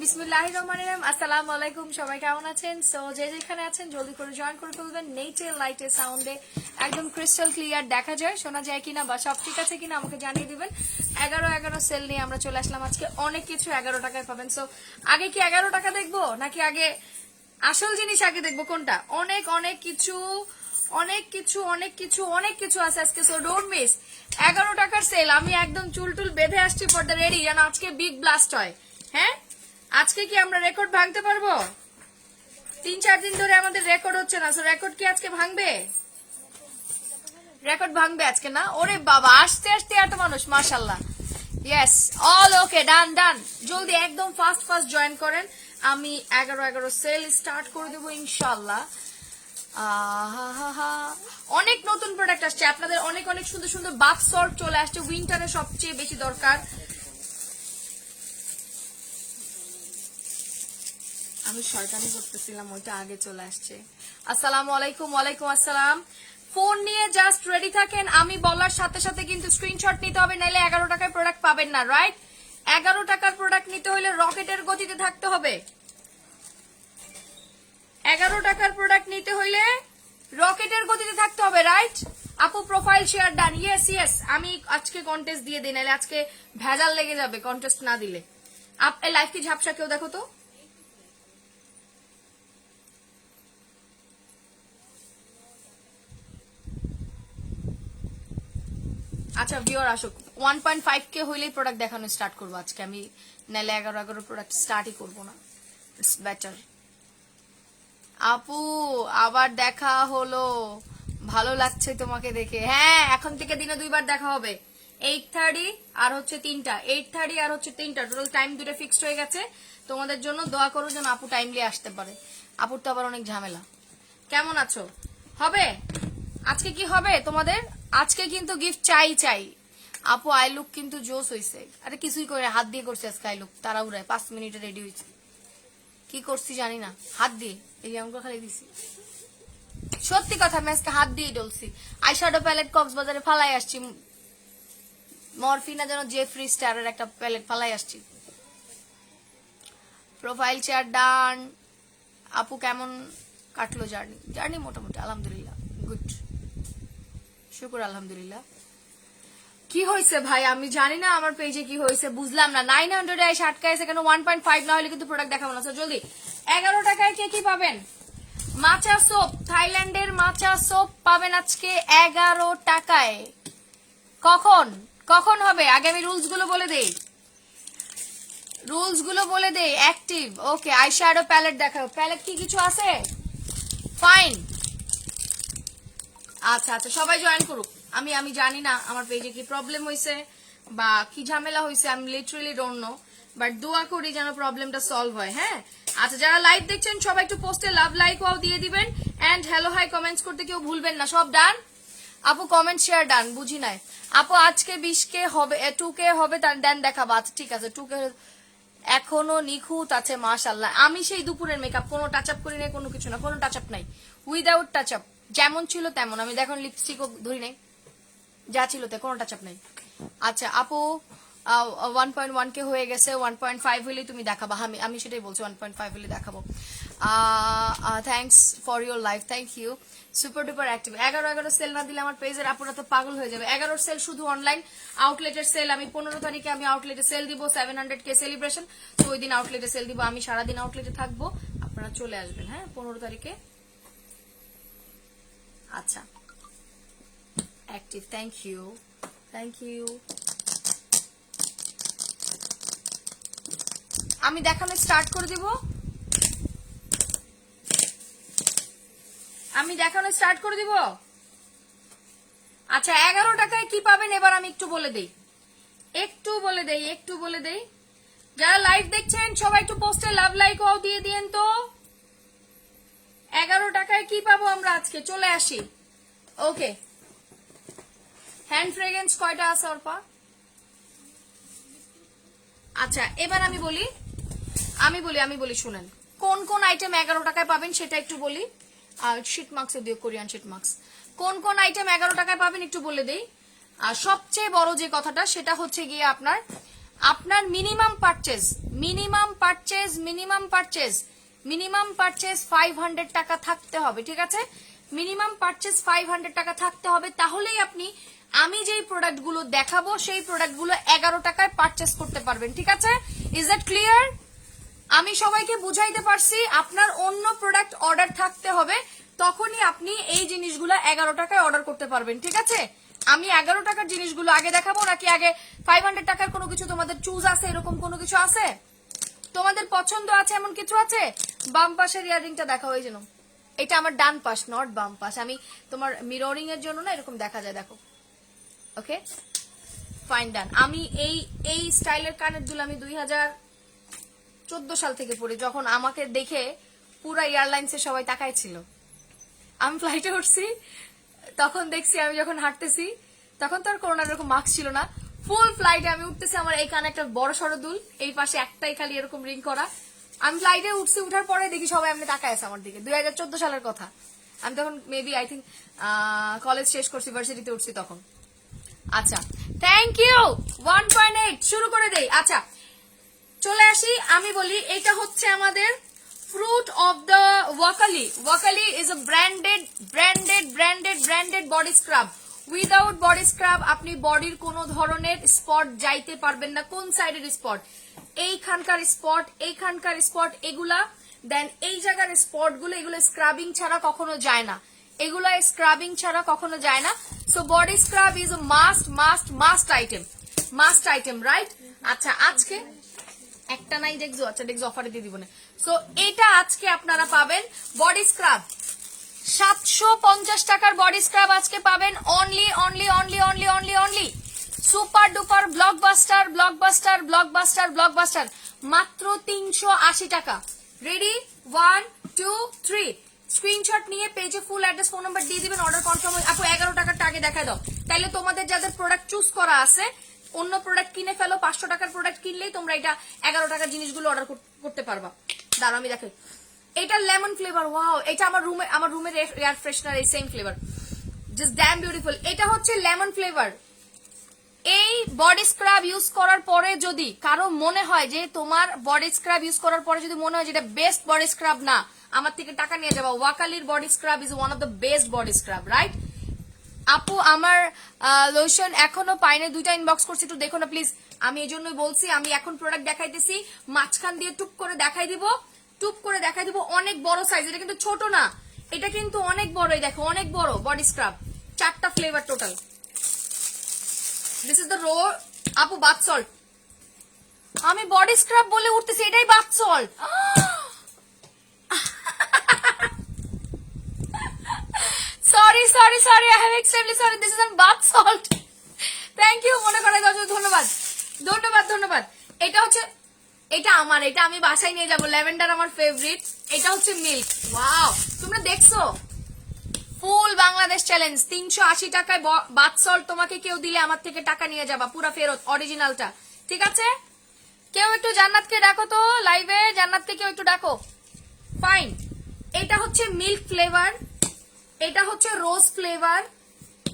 বিসমিল্লাহির রহমানির রহিম। আসসালামু আলাইকুম, সবাই কেমন আছেন? সো যে যেখানে আছেন জলদি করে জয়েন করে ফেলবেন। নেচে লাইটে সাউন্ডে একদম ক্রিস্টাল ক্লিয়ার দেখা যায়, শোনা যায় কিনা বা সব ঠিক আছে কিনা আমাকে জানিয়ে দিবেন। 11 সেল নিয়ে আমরা চলে আসলাম আজকে। অনেক কিছু 11 টাকায় পাবেন। সো আগে কি 11 টাকা দেখবো নাকি আগে আসল জিনিস আগে দেখবো, কোনটা? অনেক অনেক কিছু অনেক কিছু অনেক কিছু অনেক কিছু আছে আজকে। সো ডোন্ট মিস 11 টাকার সেল। আমি একদম চুল টুল বেঁধে আসছি ফর দ্য রেডি, যেন আজকে বিগ ব্লাস্ট হয়। হ্যাঁ, আজকে কি আমরা রেকর্ড ভাঙতে পারবো? 3-4 দিন ধরে আমাদের রেকর্ড হচ্ছে না। সো রেকর্ড কি আজকে ভাঙবে? রেকর্ড ভাঙবে আজকে না? ওরে বাবা, আস্তে আস্তে এত মানুষ, মাশাআল্লাহ। ইয়েস, অল ওকে, ডান ডান। জলদি একদম ফাস্ট ফাস্ট জয়েন করেন। আমি 11 সেল স্টার্ট করে দেবো ইনশাল্লাহ। অনেক নতুন প্রোডাক্ট আসছে আপনাদের, অনেক অনেক সুন্দর সুন্দর বাথ সল্ট চলে আসছে। উইন্টারে সবচেয়ে বেশি দরকার। আমি শয়তানি করতেছিলাম, ওইটা আগে চলে আসছে। আসসালামু আলাইকুম। ওয়ালাইকুম আসসালাম। ফোন নিয়ে জাস্ট রেডি থাকেন, আমি বলার সাথে সাথে কিন্তু স্ক্রিনশট নিতে হবে, নাইলে 11 টাকায় প্রোডাক্ট পাবেন না। রাইট, 11 টাকার প্রোডাক্ট নিতে হলে রকেটের গতিতে থাকতে হবে। 11 টাকার প্রোডাক্ট নিতে হইলে রকেটের গতিতে থাকতে হবে। রাইট আপু, profile share done. Yes yes, আমি আজকে কন্টেস্ট দিয়ে দিই, নাইলে আজকে ভেজাল লেগে যাবে কন্টেস্ট না দিলে। লাইভ কি ঝাপসা, কেউ দেখো তো। আচ্ছা ভিউয়ার আসুক, 1.5K হইলেই প্রোডাক্ট দেখানো স্টার্ট করবো আজকে আমি, নাইলে 11 প্রোডাক্ট স্টার্টই করবো না। It's better. আপু আবার দেখা হলো, ভালো লাগছে তোমাকে দেখে। হ্যাঁ, এখন থেকে দিনে 2বার দেখা হবে। 8:30 আর হচ্ছে 3টা, 8:30 আর হচ্ছে 3টা, টোটাল টাইম 2টা ফিক্সড হয়ে গেছে। তোমাদের জন্য দোয়া করো যেন আপু টাইমলি আসতে পারে। আপুর তো আবার অনেক ঝামেলা। কেমন আছো? হবে আজকে? কি হবে তোমাদের আজকে? কিন্তু গিফট চাই চাই। আপু আই লুক কিন্তু জোস হইছে। আরে কিছুই করে হাত দিয়ে করছে আজকে আই লুক, তাড়াহুড়ায় 5 মিনিটে রেডি হয়েছে। কি করছি জানি না, হাত দিয়ে এই আমাকে খালি দিছি। সত্যি কথা, আমি আজকে হাত দিয়ে ডলছি। আইশ্যাডো প্যালেট কক্সবাজারে ফালাই আসছি, মরফিনা যেন জেফ্রি স্টারের একটা প্যালেট ফালাই আসছি। প্রোফাইল চেয়ার ডান। আপু কেমন কাটলো জার্নি? জার্নি মোটামুটি আলহামদুলিল্লাহ গুড, শুকুর আলহামদুলিল্লাহ। কি হয়েছে ভাই আমি জানি না, আমার পেজে কি হয়েছে বুঝলাম না। 900 এসে আটকাইছে কেন? 1.5 না হলে কিন্তু প্রোডাক্ট দেখাবো না। জলদি 11 টাকায় কে কি পাবেন? মাচা সোপ, থাইল্যান্ডের মাচা সোপ পাবেন আজকে 11 টাকায়। কখন কখন হবে আগে আমি রুলস গুলো বলে দেই। অ্যাক্টিভ ওকে। আইশ্যাডো প্যালেট দেখাও। প্যালেট কি কিছু আছে? ফাইন। আচ্ছা আচ্ছা, সবাই জয়েন করুক। আমি জানি না আমার পেজে কি প্রবলেম হয়েছে বা কি ঝামেলা হয়েছে, আমি লিটারালি ডোন্ট নো, বাট দোয়া করি যেন প্রবলেমটা সলভ হয়। হ্যাঁ আচ্ছা, যারা লাইভ দেখছেন সবাই একটু পোস্টে লাভ লাইক ওয়াও দিয়ে দিবেন, এন্ড হ্যালো হাই কমেন্টস করতে কেউ ভুলবেন না। সব ডান আপু? কমেন্ট শেয়ার ডান, বুঝি নাই আপু। আজকে 20K হবে, 2K হবে, তার দেন দেখাবো। আচ্ছা ঠিক আছে, 2K এখনো নিখুঁত আছে মাশাআল্লাহ। আমি সেই দুপুরের মেকআপ, কোনো টাচ আপ করি নাই, কোনো কিছু না, কোনো টাচ আপ নাই, উইদাউট টাচ আপ, যেমন ছিল তেমন। আমি দেখুন লিপস্টিকও ধরি নাই, যা ছিল তে, কোনো টাচ আপ নাই। আচ্ছা আপু 1.1K হয়ে গেছে, 1.5 হলে তুমি দেখাবা। আমি সেটাই বলছি, 1.5 হলে দেখাবো। Thanks for your life, thank you. Super duper active. 11 sale না দিলে আমার পেজের আপুরা তো পাগল হয়ে যাবে। 11 সেল শুধু অনলাইন, আউটলেটের সেল আমি 15 তারিখে আমি আউটলেটে সেল দিব, 700K সেলিব্রেশন। তো ওই দিন আউটলেটে সেল দিব, আমি সারাদিন আউটলেটে থাকবো, আপনারা চলে আসবেন। হ্যাঁ 15 তারিখে। আচ্ছা active, thank you thank you. আমি দেখানো স্টার্ট করে দিব, আমি দেখানো স্টার্ট করে দিব। আচ্ছা 11 টাকায় কি পাবেন এবার আমি একটু বলে দেই, একটু বলে দেই। যারা লাইভ দেখছেন সবাই একটু পোস্টে লাভ লাইক ওয়াও দিয়ে দিয়েন তো। 11 টাকায় কি পাবো আমরা আজকে? চলে আসি। ওকে, হ্যান্ড ফ্রেগ্রেন্স কয়টা আছে অর্পা? আচ্ছা এবার আমি বলি শুনেন, কোন কোন আইটেম 11 টাকায় পাবেন সেটা একটু বলি। আর শিট মার্কস দিও, কোরিয়ান শিট মার্কস। কোন কোন আইটেম 11 টাকায় পাবেন একটু বলে দেই। আর সবচেয়ে বড় যে কথাটা সেটা হচ্ছে গিয়ে আপনার আপনার মিনিমাম পারচেজ 500 টাকা থাকতে হবে, ঠিক আছে? মিনিমাম পারচেজ 500 টাকা থাকতে হবে, তাহলেই আপনি আমি যেই প্রোডাক্টগুলো দেখাবো সেই প্রোডাক্টগুলো 11 টাকায় পারচেজ করতে পারবেন, ঠিক আছে? Is that clear? আমি সবাইকে বুঝাইতে পারছি? আপনার অন্য প্রোডাক্ট অর্ডার থাকতে হবে, তখনই আপনি এই জিনিসগুলো 11 টাকায় অর্ডার করতে পারবেন, ঠিক আছে? আমি 11 টাকার জিনিসগুলো আগে দেখাবো নাকি আগে 500 টাকার কোনো কিছু তোমাদের চুজ আছে, এরকম কোনো কিছু আছে তোমাদের পছন্দ আছে, এমন কিছু আছে? বাম পাশের ইয়ারিংটা দেখাও, এই জন্য এটা আমার ডান পাশ, নট বাম পাশ। আমি তোমার মিররিং এর জন্য না এরকম দেখা যায়, দেখো। ওকে ফাইন, ডান। আমি এই স্টাইলের কানের দুল আমি 2014 সাল থেকে পড়ি, যখন আমাকে দেখে পুরা এয়ারলাইন্সে সবাই তাকাইছিল। আমি ফ্লাইটে উঠছি, তখন দেখছি আমি যখন হাঁটতেছি, তখন তো আর করোনার এরকম মাস্ক ছিল না, ফুল ফ্লাইটে আমি উঠতেছি, আমার এই কানে একটা বড় সড়ো দুল, এই পাশে একটাই খালি এরকম রিং করা। আমি ফ্লাইটে উঠছি, উঠার পরে দেখি সবাই এমনি তাকায় আছে আমার দিকে। 2014 সালের কথা, আমি তখন মেবি আই থিঙ্ক কলেজ শেষ করছি, ভার্সিটিতে উঠছি তখন। আচ্ছা, থ্যাংক ইউ। 1.8 শুরু করে দেই। আচ্ছা চলে আসি, আমি বলি এটা হচ্ছে আমাদের fruit of the Wakali. Wakali is a branded body scrub. Without body scrub আপনি বডির কোনো ধরনের স্পট যাইতে পারবেন না। কোন সাইডের স্পট? এইখানকার স্পট এগুলা, দেন এই জায়গার স্পট গুলো, এগুলো স্ক্রাবিং ছাড়া কখনো যায় না, এগুলো স্ক্রাবিং ছাড়া কখনো যায় না। So body scrub is a must item, right? আচ্ছা আজকে একটা নাই দেখছো, আচ্ছা দেখছো অফারে দিয়ে দিব না। সো এটা আজকে আপনারা পাবেন বডি স্ক্রাব 750 টাকার বডি স্ক্রাব আজকে পাবেন অনলি সুপার ডুপার ব্লকবাস্টার মাত্র 380 টাকা। রেডি? 1 2 3 স্ক্রিনশট নিয়ে পেজে ফুল অ্যাড্রেস ফোন নাম্বার দিয়ে দিবেন, অর্ডার কনফার্ম। আপু 11 টাকার আগে দেখায় দাও, তাইলে তোমাদের যাদের প্রোডাক্ট চুজ করা আছে অন্য প্রোডাক্ট কিনে ফেলো, 500 টাকার প্রোডাক্ট কিনলেই তোমরা এটা 11 টাকার জিনিসগুলো অর্ডার করতে পারবা। দাঁড়াও আমি দেখাই। এটা লেমন ফ্লেভার, ওয়াও, এটা আমার রুমের এয়ার ফ্রেশনার, এই same flavour, just dam beautiful. এটা হচ্ছে লেমন ফ্লেভার। এই বডি স্ক্রাব ইউজ করার পরে যদি কারো মনে হয় যে তোমার বডি স্ক্রাব ইউজ করার পরে যদি মনে হয় যেটা বেস্ট বডি স্ক্রাব না, আমার থেকে টাকা নিয়ে যাবা। ওয়াকালির body scrub is one of the best body scrub, right? আপু আমার লোশন এখনো পাইনি, 2টা ইনবক্স করছি, একটু দেখো না প্লিজ। আমি এই জন্যই বলছি, আমি এখন প্রোডাক্ট দেখাইতেছি, মাঝখান দিয়ে টুপ করে দেখাই দিব, অনেক বড় সাইজ। এটা কিন্তু ছোট না, এটা কিন্তু অনেক বড়, দেখো অনেক বড় বডি স্ক্রাব, 4টা flavour total. This is the row. আপু বাথ সল্ট, আমি বডি স্ক্রাব বলে উঠতেছি, এটাই bath salt. sorry I have extremely sorry, this is a bath salt. Thank you, মনে করাই দাও, ধন্যবাদ। এটা হচ্ছে, এটা আমার, এটা আমি বাসায় নিয়ে যাব, ল্যাভেন্ডার আমার ফেভারিট। এটা হচ্ছে মিল্ক, ওয়াও, তোমরা দেখছো? ফুল বাংলাদেশ চ্যালেঞ্জ, 380 টাকায় বাথ সল্ট তোমাকে কেউ দিলে আমার থেকে টাকা নিয়ে যাবা, পুরা ফেরত, অরিজিনালটা, ঠিক আছে? কেউ একটু জান্নাতকে ডাকো তো লাইভে, জান্নাতকে কেউ একটু ডাকো। ফাইন, এটা হচ্ছে মিল্ক ফ্লেভার, এটা হচ্ছে রোজ ফ্লেভার,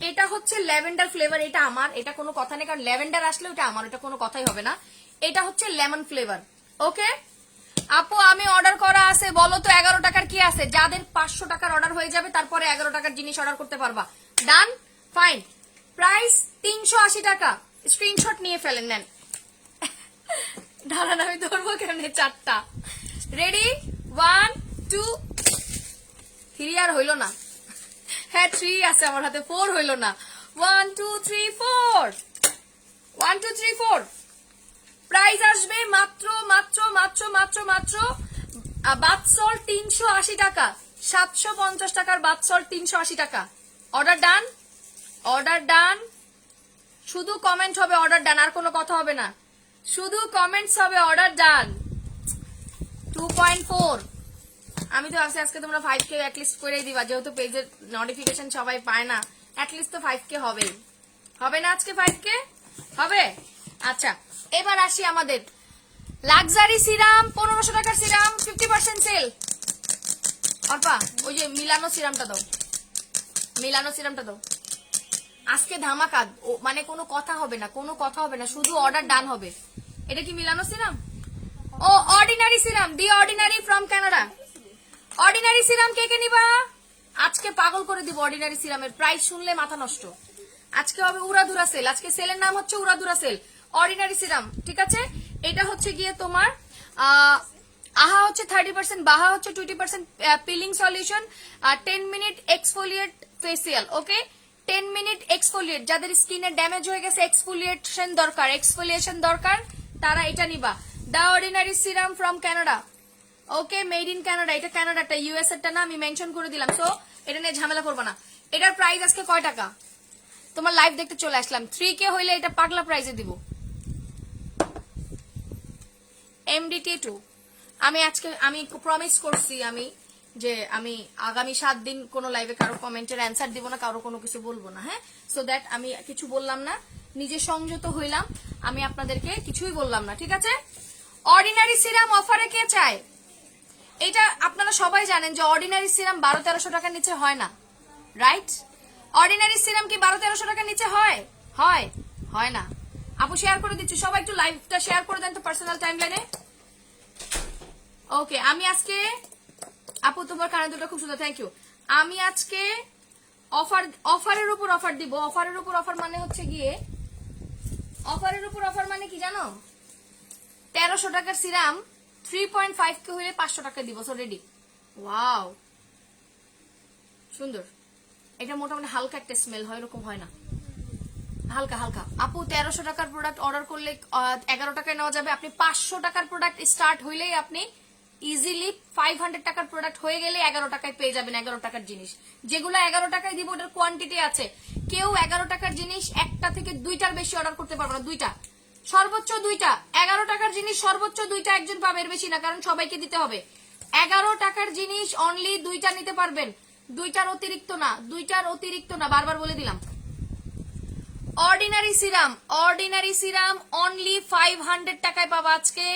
এটা হচ্ছে ল্যাভেন্ডার ফ্লেভার। এটা আমার, এটা কোনো কথা নেই, কারণ ল্যাভেন্ডার আসলে ওটা আমার, এটা কোনো কথাই হবে না। এটা হচ্ছে লেমন ফ্লেভার। ওকে আপু, আমি অর্ডার করা আছে, বলো তো 11 টাকার কি আছে? যাদের 500 টাকার অর্ডার হয়ে যাবে তারপরে 11 টাকার জিনিস অর্ডার করতে পারবা। ডান, ফাইন। প্রাইস 380 টাকা, স্ক্রিনশট নিয়ে ফেলেন, নেন। দাঁড়ান আমি ধরবো কেমনে, 4টা। রেডি? 1 2 3 আর হইল না, হ্যাঁ 3 আছে আমার হাতে, 4 হইল না। 1 2 3 4 1 2 3 4। প্রাইস আসবে মাত্র বাথ সল্ট 380 টাকা, 750 টাকার বাথ সল্ট 380 টাকা। অর্ডার ডান, শুধু কমেন্ট হবে অর্ডার ডান, আর কোনো কথা হবে না, শুধু কমেন্টস হবে অর্ডার ডান। 2.4। আমি তো ভাবছি আজকে তোমরা 5K অ্যাটলিস্ট করেই দিবা, যেহেতু পেজের নোটিফিকেশন সবাই পায় না, অ্যাটলিস্ট তো 5K হবে না আজকে? 5K হবে। আচ্ছা এবার আসি আমাদের লাক্সারি সিরাম, 1500 টাকার সিরাম, 50% সেল। অর্পা ওই যে মিলানো সিরামটা দাও, আজকে ধামাকা, মানে কোনো কথা হবে না, শুধু অর্ডার ডান হবে। এটা কি মিলানো সিরাম? ও ordinary serum, the ordinary from Canada. Ordinary serum কে কে নিবা? আজকে পাগল করে দিব। অর্ডিনারি সিরামের প্রাইস শুনলে মাথা নষ্ট। আজকে হবে উড়াধুরা সেল। আজকে সেলের নাম হচ্ছে উড়াধুরা সেল। অর্ডিনারি সিরাম, ঠিক আছে? এটা হচ্ছে গিয়ে তোমার আহা হচ্ছে 30%, বাহা হচ্ছে 20% peeling solution, 10 minute exfoliate facial. Okay, 10 minute exfoliate. যাদের স্কিনে ড্যামেজ হয়ে গেছে, এক্সফোলিয়েশন দরকার তারা এটা নিবা। The ordinary serum from Canada. Okay, made in Canada. এটা কানাডাটা, ইউএস এরটা না, আমি মেনশন করে দিলাম। সো এটা নিয়ে ঝামেলা করবো না। এটার প্রাইস আজকে কয় টাকা? তোমার লাইভ দেখতে চলে আসলাম। 3K হইলে এটা পাগলা প্রাইসে দিব। MDT 2 আমি প্রমিস করছি যে আমি আগামী 7 দিন কোনো লাইভে কারো কমেন্টের অ্যান্সার দিব না, কারো কোনো কিছু বলবো না। হ্যাঁ, সো দ্যাট আমি কিছু বললাম না, নিজে সংযত হইলাম, আমি আপনাদেরকে কিছুই বললাম না, ঠিক আছে? অর্ডিনারি সিরাম অফারে কে চায়? এটা আপনারা সবাই জানেন যে অর্ডিনারি সিরাম 1200-1300 টাকার নিচে হয় না, রাইট? অর্ডিনারি সিরাম কি 1200-1300 টাকার নিচে হয়? হয় না। আপু শেয়ার করে দিচ্ছি, সবাই একটু লাইভটা শেয়ার করে দেন তো পার্সোনাল টাইমলাইনে। ওকে, আমি আজকে আপু তোমার কানে দুটো খুব সুন্দর, থ্যাংক ইউ। আমি আজকে অফারের উপর অফার দিব। অফারের উপর অফার মানে হচ্ছে গিয়ে, অফারের উপর অফার মানে কি জানো? 1300 টাকার সিরাম 3.5K হইলে 500 টাকা দিব। So ready? ওয়াও, সুন্দর। এটা মোটামুটি হালকা একটা স্মেল হয়, এরকম হয় না, হালকা হালকা। আপু 1300 টাকার প্রোডাক্ট অর্ডার করলে 11 টাকায় নেওয়া যাবে। আপনি 500 টাকার প্রোডাক্ট স্টার্ট হইলেই আপনি ইজিলি 500 টাকার প্রোডাক্ট হয়ে গেলে 11 টাকায় পেয়ে যাবেন 11 টাকার জিনিস। যেগুলো 11 টাকায় দিব ওটার কোয়ান্টিটি আছে। কেউ 11 টাকার জিনিস একটা থেকে দুইটার বেশি অর্ডার করতে পারবে না, দুইটা, সর্বোচ্চ দুইটা। 11 টাকার জিনিস সর্বোচ্চ দুইটা একজন পাবে, এর বেশি না, কারণ সবাইকে দিতে হবে। 11 টাকার জিনিস অনলি দুইটা নিতে পারবেন, দুইটার অতিরিক্ত না, বারবার বলে দিলাম। অর্ডিনারি সিরাম অনলি 500 টাকায় পাবা আজকে,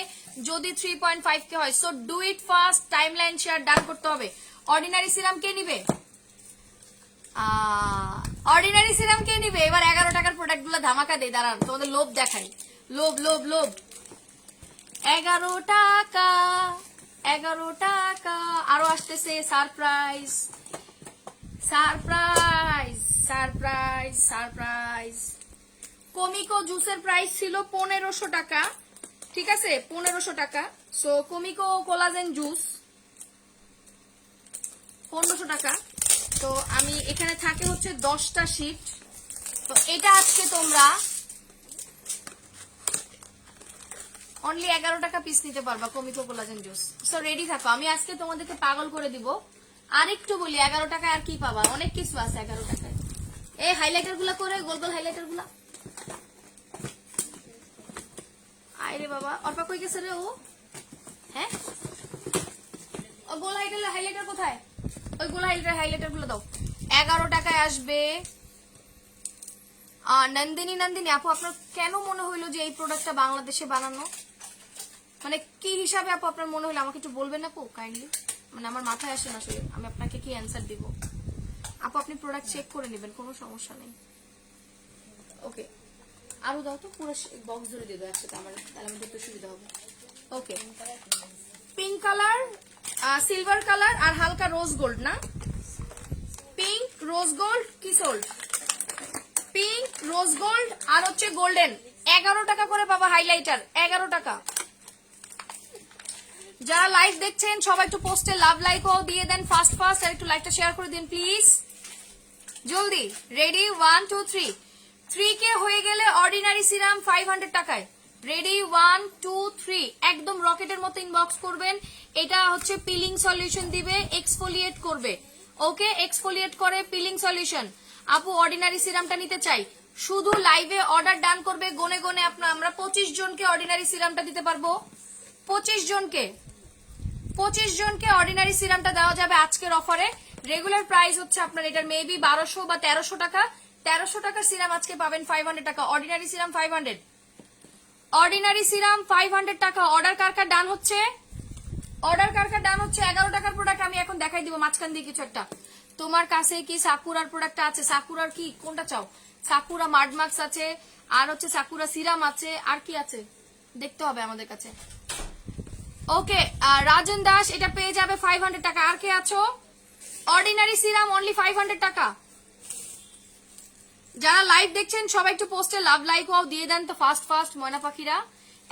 যদি 3.5K হয়। So do it fast, timeline share done করতে হবে। অর্ডিনারি সিরাম কে নিবে? এবার 11 টাকার প্রোডাক্ট গুলো ধামাকা দেয়। দাঁড়ান, তোমাদের লোভ দেখাই, লোভ 11 টাকা আরো আসতেছে। সারপ্রাইজ। কমিকো জুসের প্রাইস ছিল 1500 টাকা, ঠিক আছে? 1500 টাকা। সো কমিকো কোলাজেন জুস 1500 টাকা। তো আমি এখানে থাকে হচ্ছে 10টা শীট। তো এটা আজকে তোমরা অনলি 11 টাকা পিস নিতে পারবা, কমিকো কোলাজেন জুস। সো রেডি থাকো, আমি আজকে তোমাদেরকে পাগল করে দিব। আরেকটু বলি, 11 টাকায় আর কি পাবা? অনেক কিছু আছে 11 টাকায়। এই হাইলাইটার গুলা করে, গোল গোল হাইলাইটার গুলা। আরে বাবা, অর্পা কই গেছে রে ও? হ্যাঁ, ও গোল হাইলাইটার কোথায়? ওই গোল হাইলাইটার গুলো দাও। 11 টাকায় আসবে। নন্দিনী আপু, আপনার কেন মনে হইলো যে এই প্রোডাক্টটা বাংলাদেশে বানানো? মানে কি হিসাবে আপু আপনার মনে হলো? আমাকে একটু বলবেন আপু কাইন্ডলি, মানে আমার মাথায় আসে না আসলে আমি আপনাকে কি অ্যান্সার দিব। আপু আপনি প্রোডাক্ট চেক করে নেবেন, কোনো সমস্যা নেই। ওকে, আরো দাও তো, পুরো বক্স ধরে দিয়ে দাও একসাথে, আমার তাহলে আমাদের একটু সুবিধা হবে। ওকে, পিঙ্ক কালার, সিলভার কালার আর হালকা রোজ গোল্ড, না পিঙ্ক রোজ গোল্ড কি সোল্ড? পিঙ্ক রোজ গোল্ড আর হচ্ছে গোল্ডেন। 11 টাকা করে পাবা হাইলাইটার, 11 টাকা। যারা লাইভ দেখছেন সবাই একটু পোস্টে লাভ লাইকও দিয়ে দেন ফাস্ট আর একটু লাইভটা শেয়ার করে দিন প্লিজ, জলদি। রেডি, 1 2 3। 3K হয়ে গেলে অর্ডিনারি সিরাম 500 টাকায়। রেডি, 1 2 3। একদম রকেটের মতো ইনবক্স করবেন। এটা হচ্ছে পিলিং সলিউশন দিবে, এক্সফোলিয়েট করবে। ওকে, এক্সফোলিয়েট করে পিলিং সলিউশন। আপু অর্ডিনারি সিরামটা নিতে চাই, শুধু লাইভে অর্ডার ডান করবে। গনে গনে আমরা 25 জনকে অর্ডিনারি সিরামটা দিতে পারবো। 25 জনকে অর্ডিনারি সিরামটা দেওয়া যাবে আজকের অফারে। রেগুলার প্রাইস হচ্ছে আপনার এটার মেবি 1200 বা 1300 টাকা। 1300 টাকার সিরাম আজকে পাবেন 500 টাকা। অর্ডিনারি সিরাম 500, অর্ডিনারি সিরাম 500 টাকা। অর্ডার কার কার ডান হচ্ছে? 11 টাকার প্রোডাক্ট আমি এখন দেখাই দিব মাঝখান দিয়ে কিছু একটা। তোমার কাছে কি সাকুরার প্রোডাক্ট আছে? সাকুরার কি কোনটা চাও? সাকুরা মাডমাক্স আছে, আর হচ্ছে সাকুরা সিরাম আছে, আর কি আছে? দেখতে হবে আমাদের কাছে। ওকে, রাজন দাস এটা পেয়ে যাবে 500 টাকা। আর কে আছো? অর্ডিনারি সিরাম অনলি 500 টাকা। যারা লাইভ দেখছেন সবাই একটু পোস্টে লাভ লাইক ওয়াও দিয়ে দেন তো ফাস্ট ময়না পাখিরা।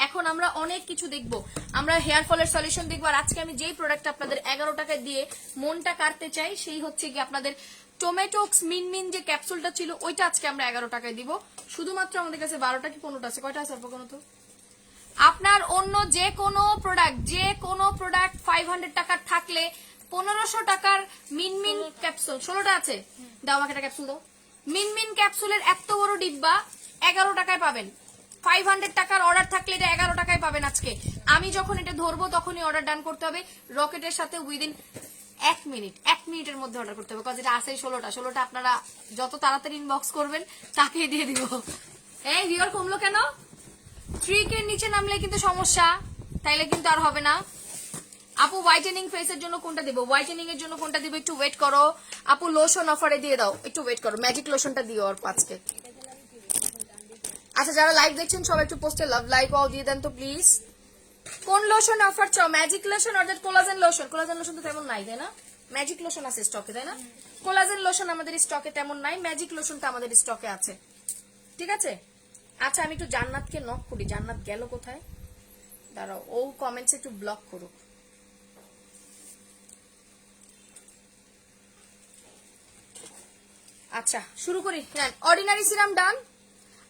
এখন আমরা অনেক কিছু দেখবো, আমরা হেয়ার ফলের সলিউশন দেখবো। আর আজকে আমি যেই প্রোডাক্ট আপনাদের 11 টাকা দিয়ে মনটা কাটতে চাই সেই হচ্ছে কি আপনাদের টোমেটোক্স মিনমিন যে ক্যাপসুলটা ছিল ওইটা আজকে আমরা 11 টাকায় দিব। শুধুমাত্র আমাদের কাছে 12টা কি 15টা আছে, কয়টা আছে কোনো তো। আপনার অন্য যে কোনো প্রোডাক্ট 500 টাকার থাকলে 1500 টাকার মিনমিন ক্যাপসুল 16টা আছে, দাও আমাকে একটা ক্যাপসুল দাও। মিনমিন ক্যাপসুলের এত বড় ডিব্বা 11 টাকায় পাবেন। 500 টাকার অর্ডার থাকলে এটা 11 টাকায় পাবেন আজকে। আমি যখন এটা ধরবো তখনই অর্ডার ডান করতে হবে রকেটের সাথে উইদিন 1 মিনিটের মধ্যে অর্ডার করতে হবে, কারণ এটা আছে 16টা আপনারা যত তাড়াতাড়ি ইনবক্স করবেন তাকেই দিয়ে দিব। এই ভিউয়ার কমলো কেন? 3K এর নিচে নামলে কিন্তু সমস্যা, তাইলে কিন্তু আর হবে না। আপু হোয়াইটেনিং ফেসের জন্য কোনটা দিব? হোয়াইটেনিং এর জন্য কোনটা দিব একটু ওয়েট করো। আপু লোশন অফারে দিয়ে দাও, একটু ওয়েট করো। ম্যাজিক লোশনটা দিও আর আজকে। আচ্ছা যারা লাইভ দেখছেন সবাই একটু পোস্টে লাভ লাইক ওয়াও দিয়ে দেন তো প্লিজ। কোন লোশন অফার চাও? ম্যাজিক লোশন অর্থাৎ কোলাজেন লোশন? কোলাজেন লোশন তো তেমন নাই তাই না? ম্যাজিক লোশন আছে স্টকে তাই না? কোলাজেন লোশন আমাদের স্টকে তেমন নাই, ম্যাজিক লোশনটা আমাদের স্টকে আছে, ঠিক আছে। আচ্ছা আমি একটু জান্নাতকে নক করি, জান্নাত গেল কোথায়? দাঁড়াও, ও কমেন্টস একটু ব্লক করুক। আচ্ছা শুরু করি। অর্ডিনারি সিরাম ডান।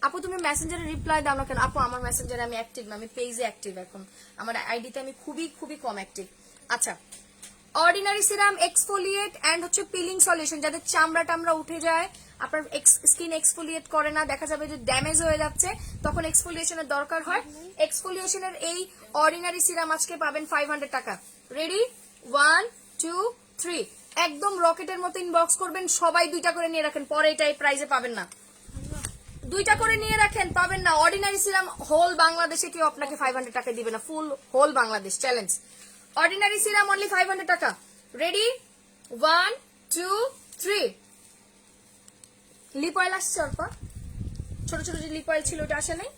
আপু তুমি মেসেঞ্জারে রিপ্লাই দাও না কেন? আপু আমার মেসেঞ্জারে আমি অ্যাক্টিভ না, আমি পেজে অ্যাক্টিভ এখন, আমার আইডিতে আমি খুবই কম অ্যাক্টিভ। আচ্ছা অর্ডিনারি সিরাম এক্সফোলিয়েট এন্ড হচ্ছে পিলিং সলিউশন, যাদের চামড়া টামড়া উঠে যায়, আপনার স্কিন এক্সফোলিয়েট করে না, দেখা যাবে যে ড্যামেজ হয়ে যাচ্ছে, তখন এক্সফোলিয়েশনের দরকার হয়। এক্সফোলিয়েশনের এই অর্ডিনারি সিরাম আজকে পাবেন 500 টাকা। রেডি? 1 2 3 একদম রকেটের মতো ইনবক্স করবেন, সবাই 2টা করে নিয়ে রাখেন, পরে এটা এই প্রাইজে পাবেন না। 2টা করে নিয়ে রাখেন, পাবেন না। অর্ডিনারি সিরাম হোল বাংলাদেশে কেউ আপনাকে 500 টাকা দিবে না, full whole Bangladesh challenge. Ordinary serum only 500 টাকা। রেডি? 1 2 3 লিপ অয়েল আসছে অল্পা, ছোট ছোট যে লিপ অয়েল ছিল ওটা আসে নাই।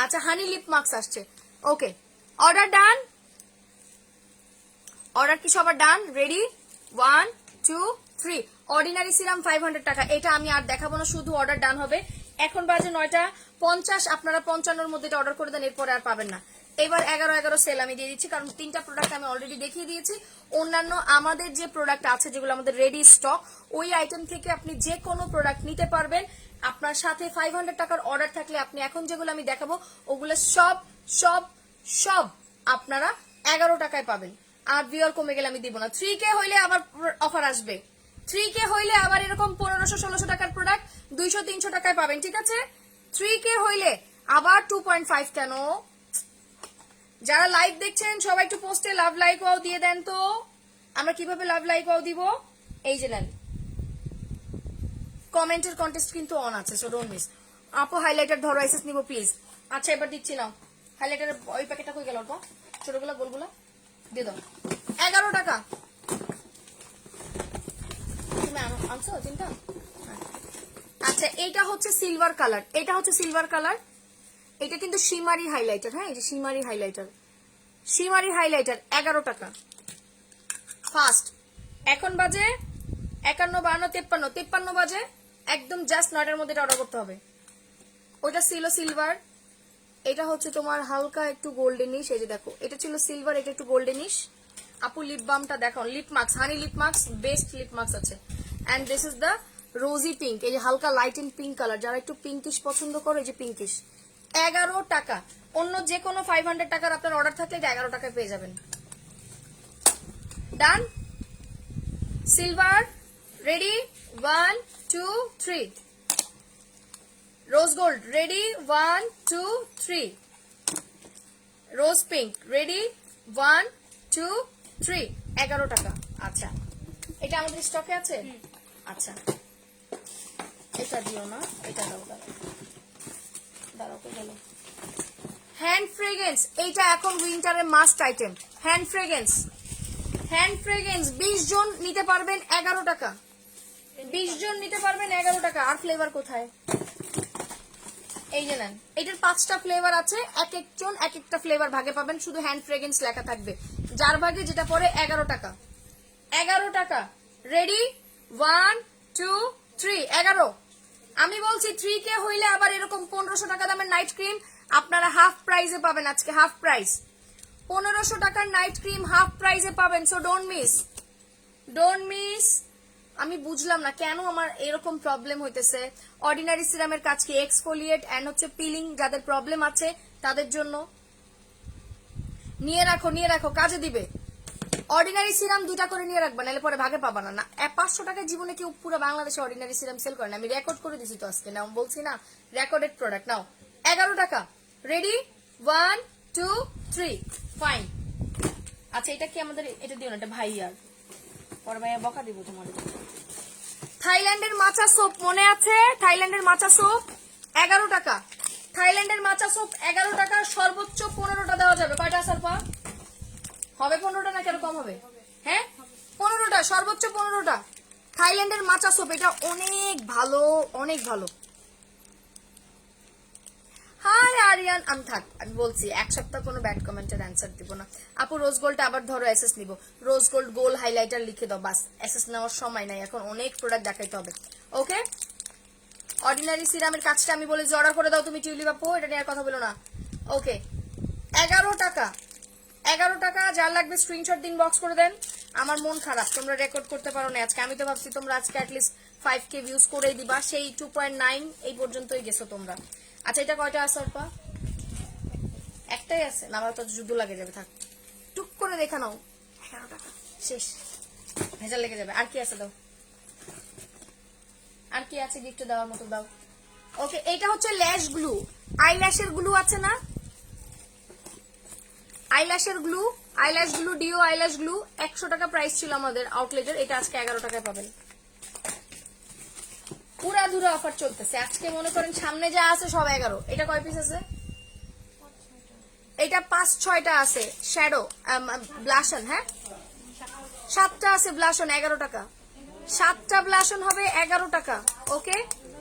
আচ্ছা হানি লিপ মাস্ক আসছে। ওকে অর্ডার ডান, অর্ডার কি সবার ডান? রেডি? 1 2 3 অর্ডিনারি সিরাম 500 টাকা। এটা আমি আর দেখাবো না, শুধু অর্ডার ডান হবে। এখন বাজে 9টা 50, আপনারা 55-র মধ্যে এটা অর্ডার করে দেন, এরপরে আর পাবেন না। এবার 11 সেল আমি দিয়ে দিচ্ছি, কারণ 3টা প্রোডাক্ট আমি অলরেডি দেখিয়ে দিয়েছি। অন্যান্য আমাদের যে প্রোডাক্ট আছে যেগুলো আমাদের রেডি স্টক, ওই আইটেম থেকে আপনি যে কোনো প্রোডাক্ট নিতে পারবেন। আপনার সাথে 500 টাকার অর্ডার থাকলে আপনি এখন যেগুলো আমি দেখাবো ওগুলো সব সব সব আপনারা 11 টাকায় পাবেন। আর ভিউয়ার কমে গেলে আমি দিব না। 3K হইলে আবার অফার আসবে, 3K হইলে আবার এরকম 1500-1600 টাকার প্রোডাক্ট 200-300 টাকায় পাবেন, ঠিক আছে। 3K হইলে আবার 2.5 কেন? যারা লাইভ দেখছেন সবাই একটু পোস্টে লাভ লাইক ওয়াও দিয়ে দেন তো। আমরা কিভাবে লাভ লাইক ওয়াও দিব? এই যে নেন, কমেন্টের কন্টেস্ট কিন্তু অন আছে, সো ডোন্ট মিস। আপু হাইলাইটার ধরো, এসএস নিব প্লিজ। আচ্ছা এবার দিচ্ছি নাও, হাইলাইটারের ওই প্যাকেটটা কই গেল? ওটা ছোটগুলা গোলগুলা দিয়ে দাও। 11 টাকা। তুমি আনছো 3টা? আচ্ছা এইটা হচ্ছে সিলভার কালার, এটা হচ্ছে সিলভার কালার, এটা কিন্তু শিমারি হাইলাইটার। হ্যাঁ এই যে শিমারি হাইলাইটার, শিমারি হাইলাইটার 11 টাকা। ফার্স্ট এখন বাজে 51 52 53 বাজে, একদম জাস্ট 9টার মধ্যে এটা অর্ডার করতে হবে। ওটা ছিল সিলভার, এটা হচ্ছে তোমার হালকা একটু গোল্ডেনিশ। এই যে দেখো এটা ছিল সিলভার, এটা একটু গোল্ডেনিশ। আপু লিপ বামটা দেখো, lip mask, honey lip mask, best lip mask আছে। And this is the rosy pink, এই যে হালকা লাইট ইন পিঙ্ক কালার, যারা একটু পিঙ্কিশ পছন্দ করো, এই যে পিঙ্কিশ। 11 টাকা। অন্য যে কোনো 500 টাকার আপনার অর্ডার থাকলে এটা 11 টাকায় পেয়ে যাবেন। Done? Silver ready? 1 2 3 rose gold ready? 1 2 3 rose pink ready? 1 2 3 11 টাকা। আচ্ছা এটা আমাদের স্টকে আছে। আচ্ছা এটা দিও না, এটা দাও, দাঁড়াও তো গেল। হ্যান্ড ফ্রেগ্রেন্স, এইটা এখন উইন্টারের must item. Hand fragrance, hand fragrance 20 জন নিতে পারবেন 11 টাকা, 20 জন নিতে পারবেন 11 টাকা। আর ফ্লেভার কোথায়? এই যে নেন, এটার 5টা ফ্লেভার আছে, এক একজন এক একটা ফ্লেভার ভাগে পাবেন, শুধু হ্যান্ড ফ্রেগ্রেন্স লেখা থাকবে, যার ভাগে যেটা পড়ে 11 টাকা। 11 টাকা। রেডি, 1 2 3, 11। আমি বলছি 3K হইলে আবার এরকম 1500 টাকা দামের নাইট ক্রিম আপনারা হাফ প্রাইসে পাবেন, আজকে হাফ প্রাইস 1500 টাকার নাইট ক্রিম হাফ প্রাইসে পাবেন। So don't miss, don't miss. আমি বুঝলাম না কেন আমার এরকম প্রবলেম হইতেছে। অর্ডিনারি সিরামের কাজ কি এক্সফোলিয়েট এন্ড হচ্ছে পিলিং, যাদের প্রবলেম আছে তাদের জন্য নিয়ে রাখো, নিয়ে রাখো, কাজে দিবে। অর্ডিনারি সিরাম 2টা করে নিয়ে রাখবা, নাহলে পরে ভাগে পাবা না। 500 টাকার জীবনে কেউ পুরো বাংলাদেশে অর্ডিনারি সিরাম সেল করে না, আমি রেকর্ড করে দিছি তো আজকে, নাও বলছি না রেকর্ডেড প্রোডাক্ট। নাও 11 টাকা। Ready, 1 2 3, fine. আচ্ছা এটা কি আমাদের, এটা দিও না, এটা ভাইয়ার, পরে ভাইয়া বকা দিব তোমার। থাইল্যান্ডের মাচা সোপ মনে আছে? থাইল্যান্ডের মাচা সোপ 11 টাকা। থাইল্যান্ডের মাচা সোপ 11 টাকা, সর্বোচ্চ 15টা দেওয়া যাবে। কয়টা আসার পর হবে? 15টা না কেন কম হবে? হ্যাঁ 15টা, সর্বোচ্চ 15টা। থাইল্যান্ডের মাচা সোপ, এটা অনেক ভালো, অনেক ভালো। হাই আরিয়ান, আমি থাক, আমি বলছি এক সপ্তাহ কোনো ব্যাড কমেন্টের অ্যান্সার দিব না। আপু রোজ গোল্ডটা আবার ধরো এসএস নিব, রোজ গোল্ড গোল হাইলাইটার লিখে দাও, বাস। এসএস নেওয়ার সময় নাই এখন, অনেক প্রোডাক্ট দেখাইতে হবে। ওকে, অর্ডিনারি সিরামের কাজটা আমি বলে যে অর্ডার করে দাও তুমি টিউলিপ আপু, এটা নিয়ে আর কথা বলো না। ওকে 11 টাকা। 11 টাকা, যার লাগবে স্ক্রিনশট দিন, বক্স করে দেন। আমার মন খারাপ তোমরা রেকর্ড করতে পারো না আজকে। আমি তো ভাবছি তোমরা আজকে অ্যাটলিস্ট 5K ভিউজ করেই দিবা, সেই 2.9 এই পর্যন্তই গেছো তোমরা। আচ্ছা এটা কয়টা আছে অল্পা? একটাই আছে না, আমার তো যুদ্ধ লাগে যাবে, থাক টুক করে দেখা নাও। 11 টাকা শেষ, ভেজাল লেগে যাবে। আর কি আছে দাও, আর কি আছে গিফট দেওয়ার মতো দাও। ওকে এটা হচ্ছে ল্যাশ গ্লু, আইল্যাশের গ্লু আছে না, আইল্যাশের গ্লু, আইল্যাশ গ্লু, ডিও আইল্যাশ গ্লু। 100 টাকা প্রাইস ছিল আমাদের আউটলেটের, এটা আজকে 11 টাকায় পাবেন। পুরা ধুরা অফার চলতেছে আজকে, মনে করেন সামনে যা আছে সব 11। এটা কয় পিস আছে? এটা 5-6টা আছে শ্যাডো ব্লাশন। হ্যাঁ 7টা আছে ব্লাশন, 11 টাকা। 7টা ব্লাশন হবে 11 টাকা। ওকে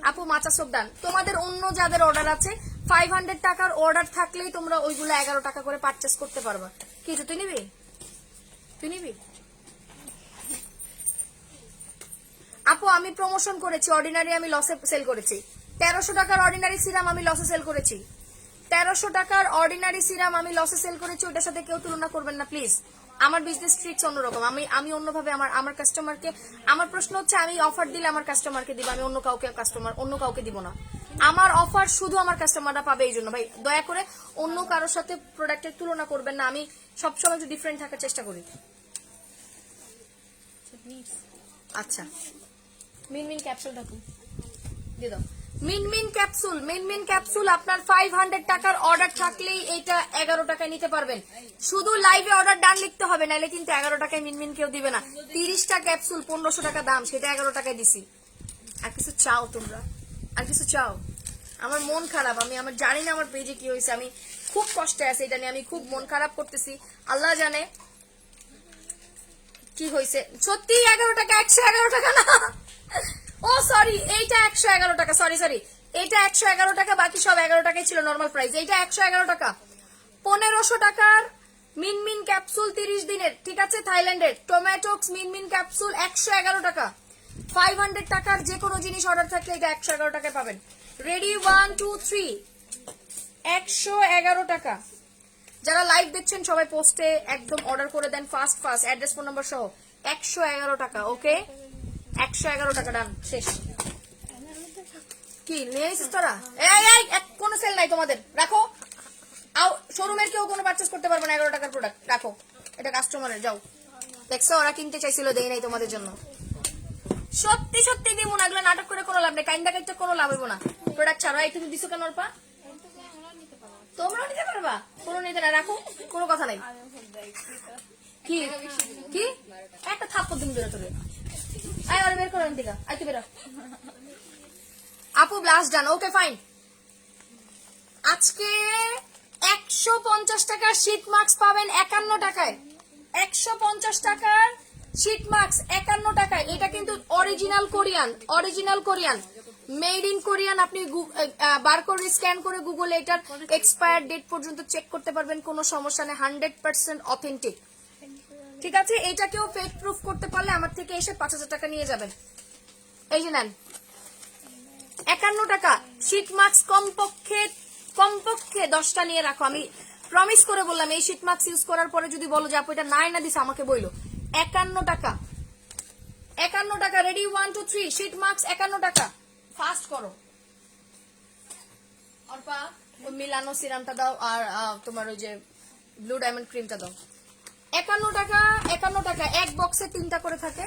আপু মাচা সোপ ডান। তোমাদের অন্য যাদের অর্ডার আছে 500 টাকার অর্ডার থাকলেই তোমরা ওইগুলো 11 টাকা করে পারচেস করতে পারবা। কি তুই নিবি? তুই নিবি? আপু আমি প্রমোশন করেছি, অর্ডিনারি আমি লসে সেল করেছি। 1300 টাকার অর্ডিনারি সিরাম আমি লসে সেল করেছি। 1300 টাকার অর্ডিনারি সিরাম আমি লসে সেল করেছি, ওটার সাথে কেউ তুলনা করবেন না প্লিজ। আমার বিজনেস ট্রিক্স অন্যরকম, আমি অন্যভাবে আমার কাস্টমারকে, আমার প্রশ্ন হচ্ছে আমি অফার দিলে আমার কাস্টমারকে দিব, আমি অন্য কাউকে দিব না। আমার অফার শুধু আমার কাস্টমাররা পাবে, এই জন্য ভাই দয়া করে অন্য কারোর সাথে প্রোডাক্টের তুলনা করবেন না। আমি সবসময় একটু ডিফারেন্ট থাকার চেষ্টা করি। আচ্ছা মিনমিন ক্যাপসুলটা দিয়ে দাও। মিনমিন ক্যাপসুল, মিনমিন ক্যাপসুল আপনার 500 টাকার অর্ডার থাকলেই এটা 11 টাকায় নিতে পারবেন। শুধু লাইভে অর্ডার ডান লিখতে হবে, নাহলে কিন্তু 11 টাকায় মিনমিন কেউ দিবে না। 30টা ক্যাপসুল 1500 টাকা দাম, সেটা 11 টাকায় দিছি। আর কিছু চাও তোমরা? আর কিছু চাও? আমার মন খারাপ, আমার জানি না আমার পেজে কি হয়েছে, আমি খুব কষ্টে আছি, এটা নিয়ে আমি খুব মন খারাপ করতেছি। আল্লাহ জানে কি হয়েছে। সত্যি 11 টাকা, 111 টাকা না, ও সরি এইটা 111 টাকা, সরি এইটা 111 টাকা, বাকি সব 11 টাকাই ছিল নর্মাল প্রাইস। এইটা 111 টাকা। 1500 টাকার মিনমিন ক্যাপসুল 30 দিনের, ঠিক আছে, থাইল্যান্ডের টোম্যাটোক্স মিনমিন ক্যাপসুল 111 টাকা। 500 টাকার যে কোনো জিনিস অর্ডার থাকলে এটা 111 টাকায় পাবেন। রেডি 1 2 3, 111 টাকা। যারা লাইভ দেখছেন সবাই পোস্টে একদম অর্ডার করে দেন ফাস্ট অ্যাড্রেস ফোন নাম্বার সহ। 111 টাকা। ওকে 111 টাকা ডান, শেষ। কি নিয়ে এসেছিস তোরা? এই কোনো সেল নাই তোমাদের, রাখো। শোরুমের কেউ কোনো পারচেস করতে পারবে না 11 টাকার প্রোডাক্ট, রাখো। এটা কাস্টমারের, যাও। দেখছো ওরা কিনতে চাইছিল, দেই নাই তোমাদের জন্য। সত্যি দিব না, এগুলো নাটক করে কোনো লাভ নেই, কাইন্দা কাইতে কোনো লাভ হইব না। প্রোডাক্ট ছাড়া এই তুমি দিছো কেন অল্পা? তোমরাও নিতে পারবা, কোনো নিতে না, রাখো, কোনো কথা নাই। কি কি একটা থাপ্পড় দিন বেরো তোরে, আয় আর বের করো দিকা, আইতে বেরো। আপু ব্লাস্ট ডান, ওকে ফাইন। আজকে 150 টাকার শীট মাস্ক পাবেন 51 টাকায়। 150 টাকার শীট মাস্ক 51 টাকায়। এটা কিন্তু original Korean made in Korean. আপনি বারকোড স্ক্যান করে গুগলে এটার এক্সপায়ার ডেট পর্যন্ত চেক করতে পারবেন, কোনো সমস্যা নেই, 100% অথেন্টিক। ঠিক আছে, এটাকেও ফেক প্রুফ করতে পারলে আমার থেকে এসে 5,000 টাকা নিয়ে যাবেন। এই যে নেন 51 টাকা। শীট মাস্ক কমপক্ষে 10টা নিয়ে রাখো। আমি প্রমিস করে বললাম এই শীট মাস্ক ইউজ করার পরে যদি বলো যে আপু এটা নাই না দিছে আমাকে বইলো। 51 টাকা, 51 টাকা। রেডি 1 2 3 শীট মাস্ক 51 টাকা। ফাস্ট করো অর্পা, ওই মিলানো সিরামটা দাও আর তোমার ওই যে ব্লু ডায়মন্ড ক্রিমটা দাও। 51 টাকা, 51 টাকা। এক বক্সে 3টা করে থাকে।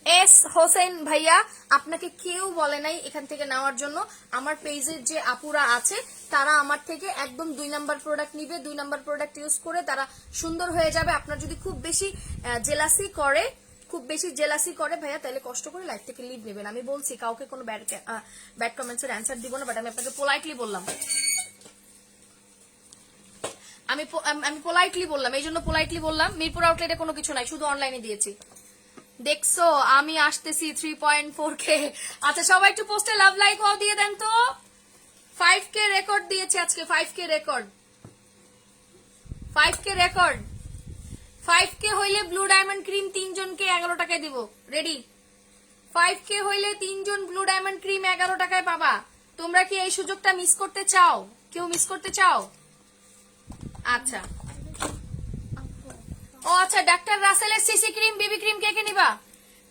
এস হোসেন ভাইয়া, আপনাকে কেউ বলে নাই এখান থেকে নেওয়ার জন্য। আমার পেজের যে আপুরা আছে তারা আমার থেকে একদম 2 নাম্বার প্রোডাক্ট নিবে, 2 নাম্বার প্রোডাক্ট ইউজ করে তারা সুন্দর হয়ে যাবে। আপনার যদি খুব বেশি জেলাসি করে ভাইয়া, তাহলে কষ্ট করে লাইফ থেকে লিভ নেবেন। আমি বলছি কাউকে কোনো ব্যাড কমেন্টস এর অ্যান্সার দিব না, বাট আমি আপনাকে পোলাইটলি বললাম, আমি পোলাইটলি বললাম, এই জন্য পোলাইটলি বললাম। মিরপুর আউটলেটে কোনো কিছু নাই, শুধু অনলাইনে দিয়েছি। দেখছো আমি আসতেছি 3.4K। আচ্ছা সবাই একটু পোস্টে লাভ লাইক ওয়াও দিয়ে দেন তো। 5K রেকর্ড দিয়েছে আজকে, 5K record, 5K record. 5K হইলে ব্লু ডায়মন্ড ক্রিম 3 জনকে 11 টাকায় দিব। রেডি? 5K হইলে 3 জন ব্লু ডায়মন্ড ক্রিম 11 টাকায় পাবা। তোমরা কি এই সুযোগটা মিস করতে চাও? কেউ মিস করতে চাও? আচ্ছা, ও আচ্ছা, ডাক্তার রাসেলের সিসি ক্রিম বিবি ক্রিম কে কে নিবা?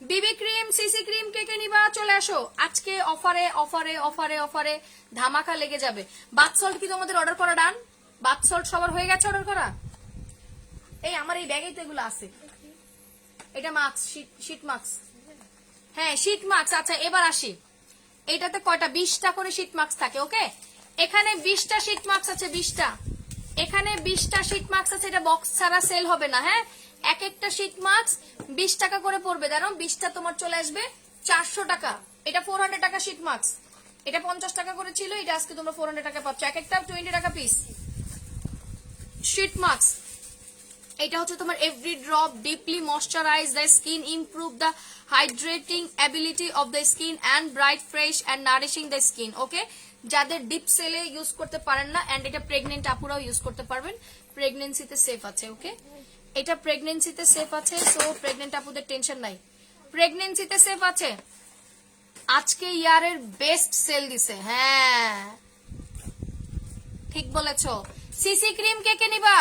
বিবি ক্রিম সিসি ক্রিম কে কে নিবা? চলে আসো, আজকে অফারে অফারে অফারে অফারে ধামাকা লেগে যাবে। বাথ সল্ট কি তোমাদের অর্ডার করা ডান? বাথ সল্ট সবার হয়ে গেছে অর্ডার করা? এই আমার এই ব্যাগেই তো এগুলো আছে। এটা মাস্ক, শীট মাস্ক। হ্যাঁ শীট মাস্ক। আচ্ছা এবার আসি, এটাতে কয়টা? 20টা করে শীট মাস্ক থাকে। ওকে, এখানে 20টা শীট মাস্ক আছে, 20টা। এখানে 20টা শীট মাস্ক আছে, এটা বক্স ছাড়া সেল হবে না। হ্যাঁ, এক একটা শীট মাস্ক 20 টাকা করে পড়বে। দাঁড়াও, 20টা তোমার চলে আসবে 400 টাকা। এটা 400 টাকা শীট মাস্ক। এটা 50 টাকা করে ছিল, এটা আজকে তোমরা 400 টাকা পাচ্ছ। এক একটা 20 টাকা পিস শীট মাস্ক। এটা হচ্ছে তোমার every drop deeply moisturize the skin, improve the hydrating ability of the skin and bright fresh and nourishing the skin. Okay, যাদের ডিপ সেলে ইউজ করতে পারেন না, এন্ড এটা প্রেগনেন্ট আপুরাও ইউজ করতে পারবেন, প্রেগনেন্সিতে সেফ আছে। ওকে, এটা প্রেগনেন্সিতে সেফ আছে, সো প্রেগনেন্ট আপুদের টেনশন নাই, প্রেগনেন্সিতে সেফ আছে। আজকে ইয়ারের বেস্ট সেল দিছে। হ্যাঁ ঠিক বলেছো। সিসি ক্রিম কে কে নিবা?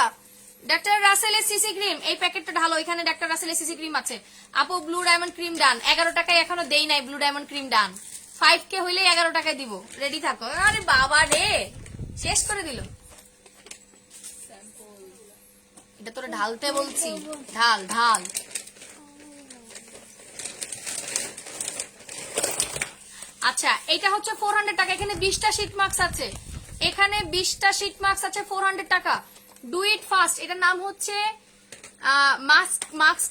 ডাক্তার রাসেলের সিসি ক্রিম, এই প্যাকেটটা ঢালো, এখানে ডাক্তার রাসেলের সিসি ক্রিম আছে। আপু ব্লু ডায়মন্ড ক্রিম ডান, 11 টাকায় এখনো দেই নাই ব্লু ডায়মন্ড ক্রিম ডান। 5K হইলে 11 টাকায় দিব, রেডি থাকো। আরে বাবা রে, শেষ করে দিল। এটা তোরা ঢালতে বলছি, ঢাল ঢাল। আচ্ছা এটা হচ্ছে 400 টাকা। এখানে 20টা শীট মাস্ক আছে, এখানে 20টা শীট মাস্ক আছে 400 টাকা। Do it fast. এটার নাম হচ্ছে mask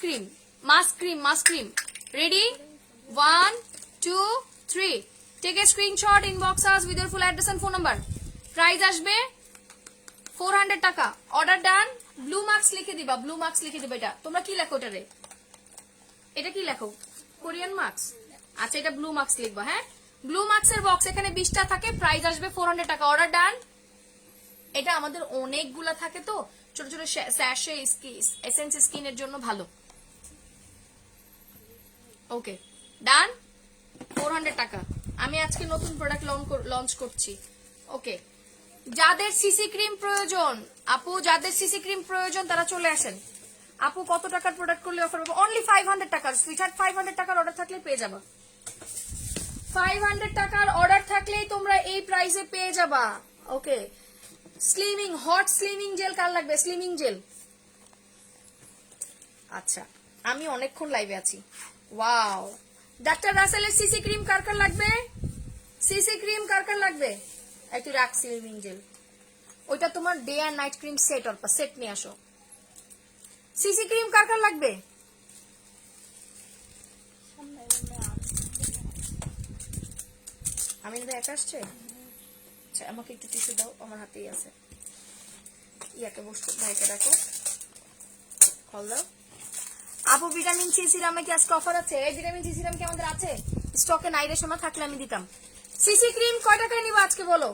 cream. Ready 1 2 3, take a screenshot, inbox us with your full address and phone number. Price আসবে 400 টাকা। অর্ডার ডান। ব্লু মাস্ক লিখে দিবা, ব্লু মাস্ক লিখে দিবা। এটা তোমরা কি লেখো? এটারে এটা কি লেখো? Korean mask. আচ্ছা এটা ব্লু মাস্ক লিখবা। হ্যাঁ, ব্লু মাস্কের বক্স এখানে 20টা থাকে, প্রাইস আসবে 400 টাকা। অর্ডার ডান। এটা আমাদের অনেকগুলা থাকে তো, ছোট ছোট স্যাশে এসেন্স স্কিনের জন্য ভালো। ওকে ডান, 400 টাকা। আমি আজকে নতুন প্রোডাক্ট লঞ্চ করছি। ওকে, যাদের সিসি ক্রিম প্রয়োজন আপু, যাদের সিসি ক্রিম প্রয়োজন তারা চলে আসেন। আপু কত টাকার প্রোডাক্ট করলে অফার পাবো? অনলি 500 টাকা। সুইটহার্ট 500 টাকার অর্ডার থাকলে পেয়ে যাবা। 500 টাকার অর্ডার থাকলেই তোমরা এই প্রাইসে পেয়ে যাবা। Okay, slimming, hot slimming gel কার লাগবে? Slimming gel. আচ্ছা আমি অনেকক্ষণ লাইভে আছি। ওয়াও, ডাক্তার রাসেলের সিসি ক্রিম কার কার লাগবে? সিসি ক্রিম কার কার লাগবে? একটু রাখ স্লিমিং জেল। ওইটা তোমার day and night cream set, Arpa set নিয়ে আসো। সিসি ক্রিম কার কার লাগবে? আমি এক আসছে। আচ্ছা আমাকে একটু টিস্যু দাও, আমার হাতেই আছে। ইয়াকে বসতো, ভাইকে রাখো, কল দাও। আপু ভিটামিন সি সিরামে কি আজকে অফার আছে? এই ভিটামিন সি সিরাম কি আমাদের আছে স্টকে? নাই রে সোনা, থাকলে আমি দিতাম। সিসি ক্রিম কয় টাকায় নিবা আজকে বলো?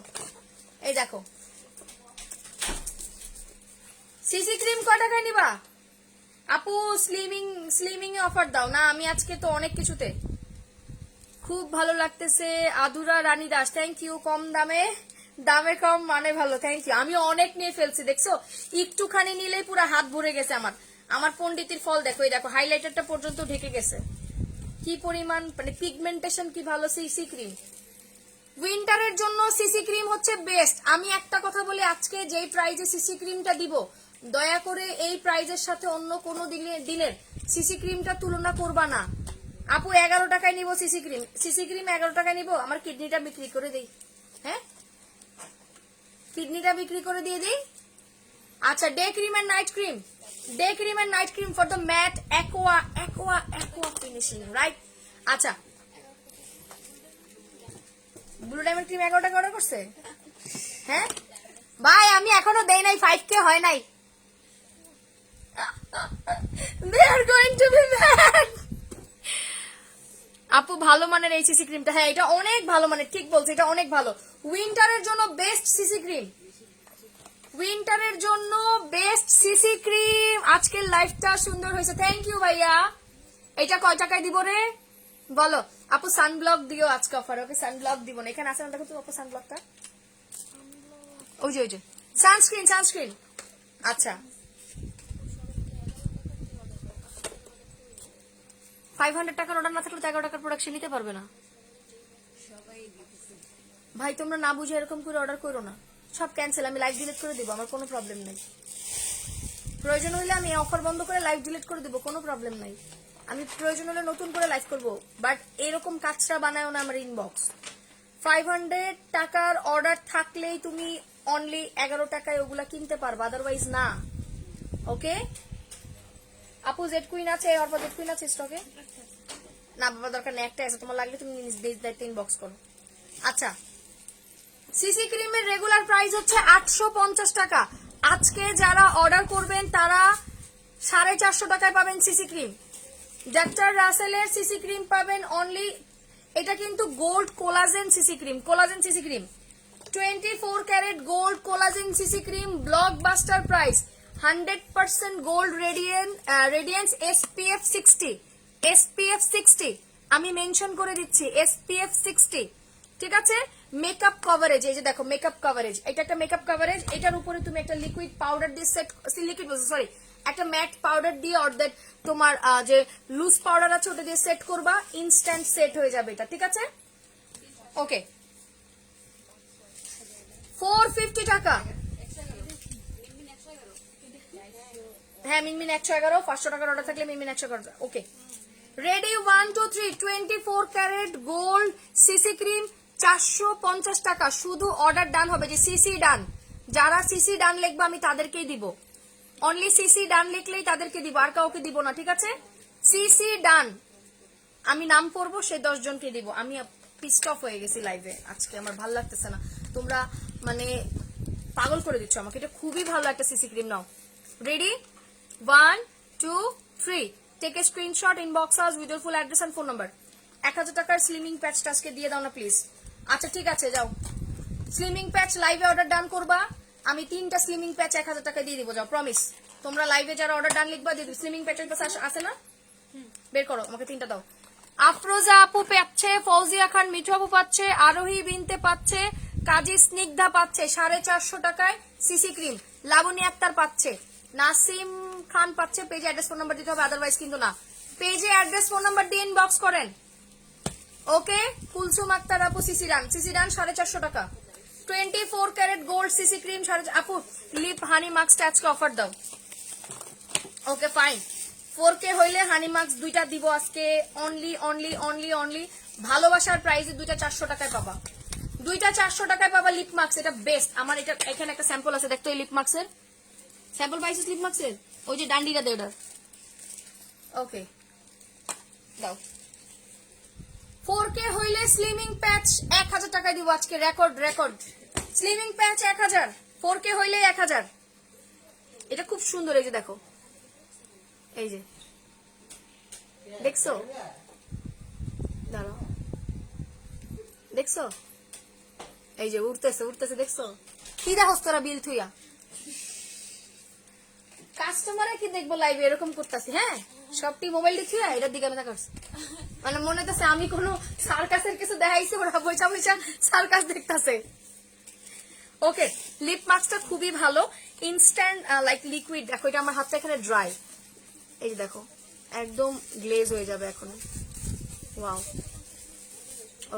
এই দেখো সিসি ক্রিম কয় টাকায় নিবা আপু? স্লিমিং এ অফার দাও না। আমি আজকে তো অনেক কিছুতে। খুব ভালো লাগতেছে আদুরা রানী দাস, থ্যাংক ইউ। কম দামে, দামে কম মানে ভালো, থ্যাংক ইউ। আমি অনেক নিয়ে ফেলছি দেখছো, একটুখানি নিলেই পুরো হাত ভরে গেছে আমার। আমার পণ্ডিতের ফল দেখো, এই দেখো হাইলাইটারটা পর্যন্ত ঢেকে গেছে। কি পরিমাণ মানে পিগমেন্টেশন, কি ভালো সিসি ক্রিম। উইন্টারের জন্য সিসি ক্রিম হচ্ছে বেস্ট। আমি একটা কথা বলি, আজকে যেই প্রাইজে সিসি ক্রিমটা দিব, দয়া করে এই প্রাইজের সাথে অন্য কোনো দিনের সিসি ক্রিমটা তুলনা করবা না। আপু 11 টাকায় নিব সিসি ক্রিম, সিসি ক্রিম 11 টাকায় নিব। আমার কিডনিটা বিক্রি করে দেই, হ্যাঁ কিডনিটা বিক্রি করে দিয়ে দিই। আচ্ছা day cream and night cream, day cream and night cream for the matte aqua finishing, right. আচ্ছা ব্লু ডায়মন্ড ক্রিম 11 টাকা অর্ডার করছে, হ্যাঁ ভাই আমি এখনো দেই নাই, 5K হয় নাই। They are going to be mad. আপু ভালো মানের এই সিসি ক্রিমটা, হ্যাঁ এটা অনেক ভালো মানের, ঠিক বলছে, এটা অনেক ভালো। উইন্টারের জন্য বেস্ট সিসি ক্রিম, উইন্টারের জন্য বেস্ট সিসি ক্রিম। আজকের লাইফটা সুন্দর হয়েছে, থ্যাংক ইউ ভাইয়া। এটা কয় টাকায় দিব রে বলো? আপু সানব্লক দিও আজকে অফার, ওকে সানব্লক দিব না। এখানে আছে না, দেখো তো আপু সানব্লকটা, ওই যে সানস্ক্রিন। আচ্ছা 500 টাকার অর্ডার না থাকলে 11 টাকার প্রোডাক্ট নিতে পারবে না ভাই। তোমরা না বুঝে এরকম করে অর্ডার করো না, সব ক্যান্সেল। আমি লাইভ ডিলিট করে দিব, আমার কোনো প্রবলেম নাই। প্রয়োজন হলে আমি অফার বন্ধ করে লাইভ ডিলিট করে দিব, কোনো প্রবলেম নাই। আমি প্রয়োজন হলে নতুন করে লাইভ করব, বাট এরকম কাজটা বানায়ও না আমার ইনবক্স। 500 টাকার অর্ডার থাকলেই তুমি অনলি 11 টাকায় ওগুলা কিনতে পারবা, আদারওয়াইজ না। ওকে আপু জেড কুইন আছে, অর্পা জেড কুইন আছে স্টকে? না বাবা দরকার নেই, একটা আছে, তোমার লাগলে তুমি দায়িত্ব ইনবক্স করো। আচ্ছা সিসি ক্রিমের রেগুলার প্রাইস হচ্ছে 850 টাকা। আজকে যারা অর্ডার করবেন তারা 450 টাকায় পাবেন সিসি ক্রিম। ডক্টর রাসেলের সিসি ক্রিম পাবেন অনলি, এটা কিন্তু gold collagen CC cream, collagen CC cream 24 carat gold collagen CC cream, blockbuster price, 100% gold radiance, SPF 60, আমি মেনশন করে দিচ্ছি SPF 60, ঠিক আছে। মেকআপ কভারেজ, এই যে দেখো মেকআপ কভারেজ, এটা একটা মেকআপ কভারেজ। এটার উপরে তুমি একটা লিকুইড পাউডার দিয়ে একটা ম্যাট পাউডার দিয়ে অর্ধেক তোমার যে লুজ পাউডার আছে ওটা দিয়ে সেট করবা, ইনস্ট্যান্ট সেট হয়ে যাবে এটা, ঠিক আছে। ওকে 450 টাকা, হ্যাঁ মিনমিন 111, 500 টাকার অর্ডার থাকলে মিনমিন 111। Okay ready 1 2 3 24 carat gold CC cream 450 টাকা, শুধু অর্ডার ডান হবে, যে সিসি ডান, যারা সিসি ডান লিখবে আমি তাদেরকেই দিব, অনলি সিসি ডান লিখলেই তাদেরকে দিব, আর কাউকে দিব না, ঠিক আছে। সিসি ডান আমি নাম পড়বো, সে 10 জনকে দিব। আমি পিস্ট অফ হয়ে গেছি লাইভে আজকে, আমার ভালো লাগতেছে না, তোমরা মানে পাগল করে দিচ্ছ আমাকে। এটা খুবই ভালো একটা CC cream. Now ready 1 2 3, take a screenshot, inbox us with your full address and phone number. 1000 টাকার স্লিমিং প্যাচটা আজকে দিয়ে দাও না প্লিজ। আচ্ছা ঠিক আছে যাও, স্লিমিং প্যাচ লাইভে অর্ডার ডান করবা, আমি 3টা স্লিমিং প্যাচ 1000 টাকা দিয়ে দিব, যাও প্রমিস। তোমরা লাইভে যারা অর্ডার ডান লিখবা দিয়ে দিবে। স্লিমিং প্যাচের পাশে আছে না, বের করো, আমাকে 3টা দাও। আফরোজা আপু পাচ্ছে, ফৌজিয়া খান মিঠু আপু পাচ্ছে, আরোহী বিনতে পাচ্ছে, কাজী স্নিগ্ধা পাচ্ছে 450 টাকায় সিসি ক্রিম, লাবণী আক্তার পাচ্ছে, নাসিম খান পাচ্ছে। পেজে অ্যাড্রেস ফোন নাম্বার দিতে হবে, আদারওয়াইজ কিন্তু না। পেজে অ্যাড্রেস ফোন নাম্বার দিয়ে ইনবক্স করেন। ওকে কুলসুম আক্তার আপু সিসি ডান 450 টাকা। 24 ক্যারেট গোল্ড সিসি ক্রিম আপু লিপ হানি মাস্কটা আজকে অফার দাও। ওকে ফাইন, 4K হইলে হানি মাস্ক 2টা দিব আজকে, অনলি ভালোবাসার প্রাইসে 2টা 400 টাকায় পাবা, 2টা 400 টাকায় পাবা লিপ মাস্ক। এটা বেস্ট। আমার এটা এখানে একটা স্যাম্পল আছে, দেখতো এই লিপ মাস্কের স্যাম্পল পাইছিস, লিপ মাস্কের ওই যে ডান্ডিটা দে ওটার। ওকে দাও। 4K হইলে স্লিমিং প্যাচ 1000 টাকায় দিব আজকে, রেকর্ড স্লিমিং প্যাচ 1000, 4K হইলে 1000। এটা খুব সুন্দর, এই যে দেখো, এই যে দেখছো, দাঁড়াও দেখছো এই যে উঠতেছে উঠতেছে, দেখছো কি দেখোস তোরা বিল থুইয়া? কাস্টমারে কি দেখবো লাইভে এরকম করতেছি? হ্যাঁ, সবটি মোবাইল দেখিয়া এটার দিকে আমি তাকাচ্ছি, মানে মনে হচ্ছে আমি কোনো সার্কাসের কিছু দেখাইছি, ওরা বৈশা বৈশা সার্কাস দেখতেছে। ওকে, লিপ মাস্কটা খুবই ভালো, ইনস্ট্যান্ট লাইক লিকুইড। দেখো এটা আমার হাতটা এখানে ড্রাই, এই যে দেখো একদম গ্লেজ হয়ে যাবে এখন। ওয়াও,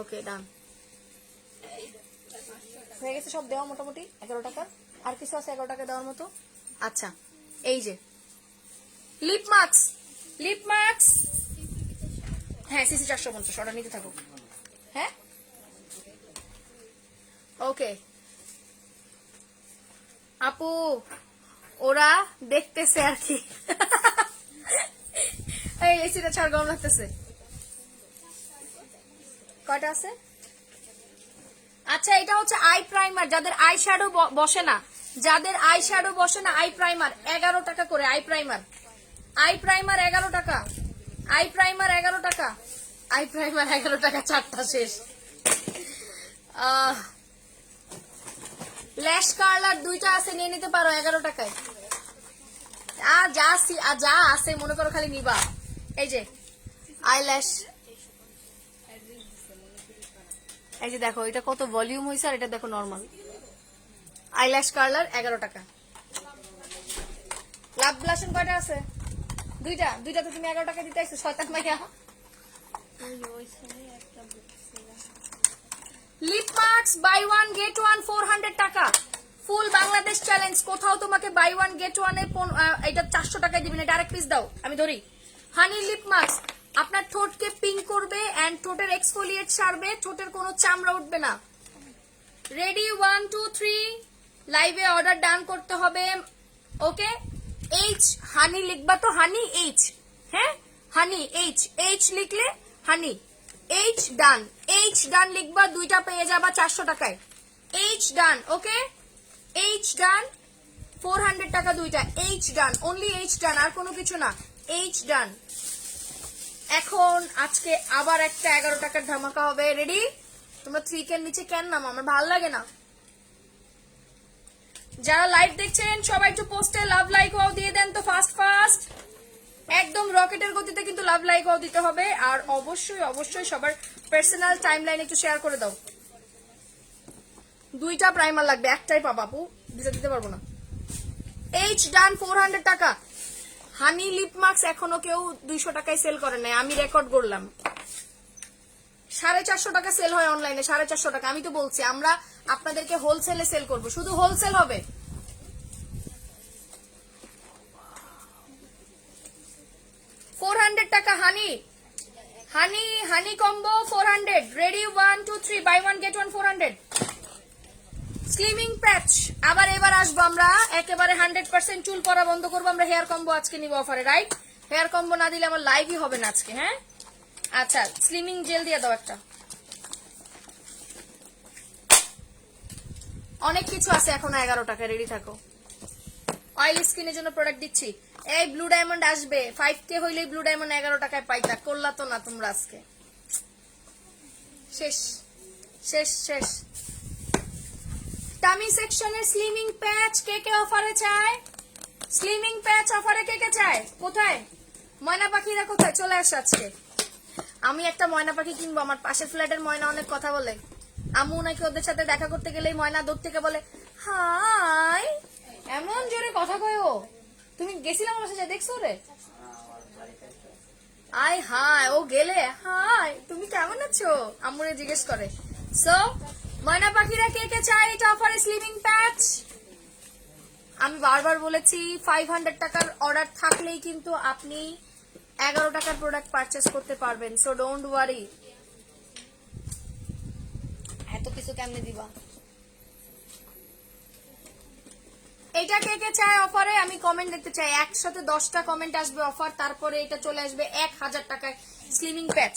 ওকে ডান হয়ে গেছে সব দেওয়া মোটামুটি 11 টাকা। আর কিছু আছে 11 টাকা দেওয়ার মতো? আচ্ছা, এই যে লিপ মাস্ক, লিপ মাস্ক হ্যাঁ সিসি 450, অর্ডার নিতে থাকো। হ্যাঁ ওকে আপু, ওরা দেখতেছে আর কি। এই এসিটা ছাড়, গরম লাগতেছে। কয়টা আছে? আচ্ছা, এটা হচ্ছে আই প্রাইমার, যাদের আই শ্যাডো বসে না, যাদের আই শ্যাডো বসে না, আই প্রাইমার 11 টাকা করে। আই প্রাইমার, আই প্রাইমার 11 টাকা, আই প্রাইমার 11 টাকা, আই প্রাইমার 11 টাকা, 4টা শেষ। ল্যাশ কার্লার 2টা আছে, নিয়ে নিতে পারো 11 টাকায়। যা আছে মনে করো খালি নিবা। এই যে আইল্যাশ, এই যে দেখো এটা কত ভলিউম হয়েছে, আর এটা দেখো নর্মাল। আইল্যাশ কার্লার 11 টাকা। লাভ ব্লাশন কয়টা আছে? 2টা, 2টা তো তুমি 11 টাকা দিতে আসছো, শয়তান মাইয়া। লিপ মাস্ক বাই 1 গেট 1 400 টাকা, ফুল বাংলাদেশ চ্যালেঞ্জ। কোথাও তোমাকে বাই 1 গেট 1 এ এটা 400 টাকায় দিবেন, ডাইরেক্ট পিস দাও, আমি ধরি। হানি লিপ মাস্ক আপনার ঠোঁটকে পিঙ্ক করবে এন্ড ঠোঁটের এক্সফোলিয়েট সারবে, ঠোঁটের কোনো চামড়া উঠবে না। রেডি 1 2 3, লাইভে অর্ডার ডান করতে হবে। ওকে, এইচ হানি লিখবা তো, হানি এইচ, হ্যাঁ হানি এইচ, এইচ লিখলে হানি, এইচ ডান, এইচ ডান লিখবা, 2টা পেয়ে যাবা 400 টাকায়। এইচ ডান, ওকে এইচ ডান 400 টাকা 2টা। এইচ ডান, অনলি এইচ ডান, আর কোনো কিছু না, এইচ ডান। এখন আজকে আবার একটা 11 টাকার ধামাকা হবে। রেডি? তোমরা 3 এর নিচে কেন নামো, আমার ভালো লাগে না। যারা লাইভ দেখছেন সবাই একটু পোস্টে লাভ লাইক ওয়াও দিয়ে দেন তো, ফাস্ট ফাস্ট, একদম রকেটের গতিতে কিন্তু লাভ লাইক ওয়াও দিতে হবে। আর অবশ্যই অবশ্যই সবার পার্সোনাল টাইমলাইন একটু শেয়ার করে দাও। 2টা প্রাইমার লাগবে, একটাই পাবা আপু, দিতে পারবো না। এইচ ডান 400 টাকা। হানি লিপ মাস্ক এখনো কেউ 200 টাকায় সেল করে নাই, আমি রেকর্ড করলাম। 450 টাকা সেল হয় অনলাইনে, 450 টাকা। আমি তো বলছি আমরা আপনাদেরকে হোলসেলে সেল করব, শুধু হোলসেল হবে। টাকা honey, honey honey combo 400। Ready 1 2 3, buy 1 get 1 400। Slimming patch আবার এবার আসবো আমরা, একেবারে 100% চুল পড়া বন্ধ করবো আমরা। হেয়ার কম্বো আজকে নিব অফারে, রাইট? হেয়ার কম্বো না দিলে আমার লাইভই হবে না আজকে। হ্যাঁ আচ্ছা, স্লিমিং জেল দিয়ে দাও একটা। অনেক কিছু আছে এখন 11 টাকা, রেডি থাকো। অয়েল স্কিনের জন্য প্রোডাক্ট দিচ্ছি। এই ব্লু ডায়মন্ড আসবে, 5K হইলেই ব্লু ডায়মন্ড 11 টাকায় পাইতা, করলা তো না তোমরা আজকে। শেষ শেষ শেষ। টামি সেকশনের স্লিমিং প্যাচ কে কে অফারে চায়? স্লিমিং প্যাচ অফারে কে কে চায়? কোথায় ময়না পাখিরা, কোথায়? চলে আসো আজকে। আমি একটা ময়না পাখি কিনবো, আমার পাশের ফ্ল্যাটের ময়না অনেক কথা বলে। আম্মু নাকি ওদের সাথে দেখা করতে গেলেই ময়না দূর থেকে বলে হাই, এমন জোরে কথা কয় ও। তুমি গেছিলাম আমার সাথে, দেখছো রে? আই হাই, ও গেলে হাই তুমি কেমন আছো আম্মুরে জিজ্ঞেস করে। সো ময়না পাখিরা কে কে চায় এটা অফারে স্লিমিং প্যাচ? আমি বারবার বলেছি 500 টাকার অর্ডার থাকলেই কিন্তু আপনি 11 টাকার প্রোডাক্ট পারচেস করতে পারবেন। So don't worry. এত কিছু কেমনে দিবা? এটা কে কে চায় অফারে? আমি কমেন্ট দেখতে চাই, একসাথে 10টা কমেন্ট আসবে অফার, তারপরে এটা চলে আসবে 1000 টাকায় স্লিমিং প্যাচ।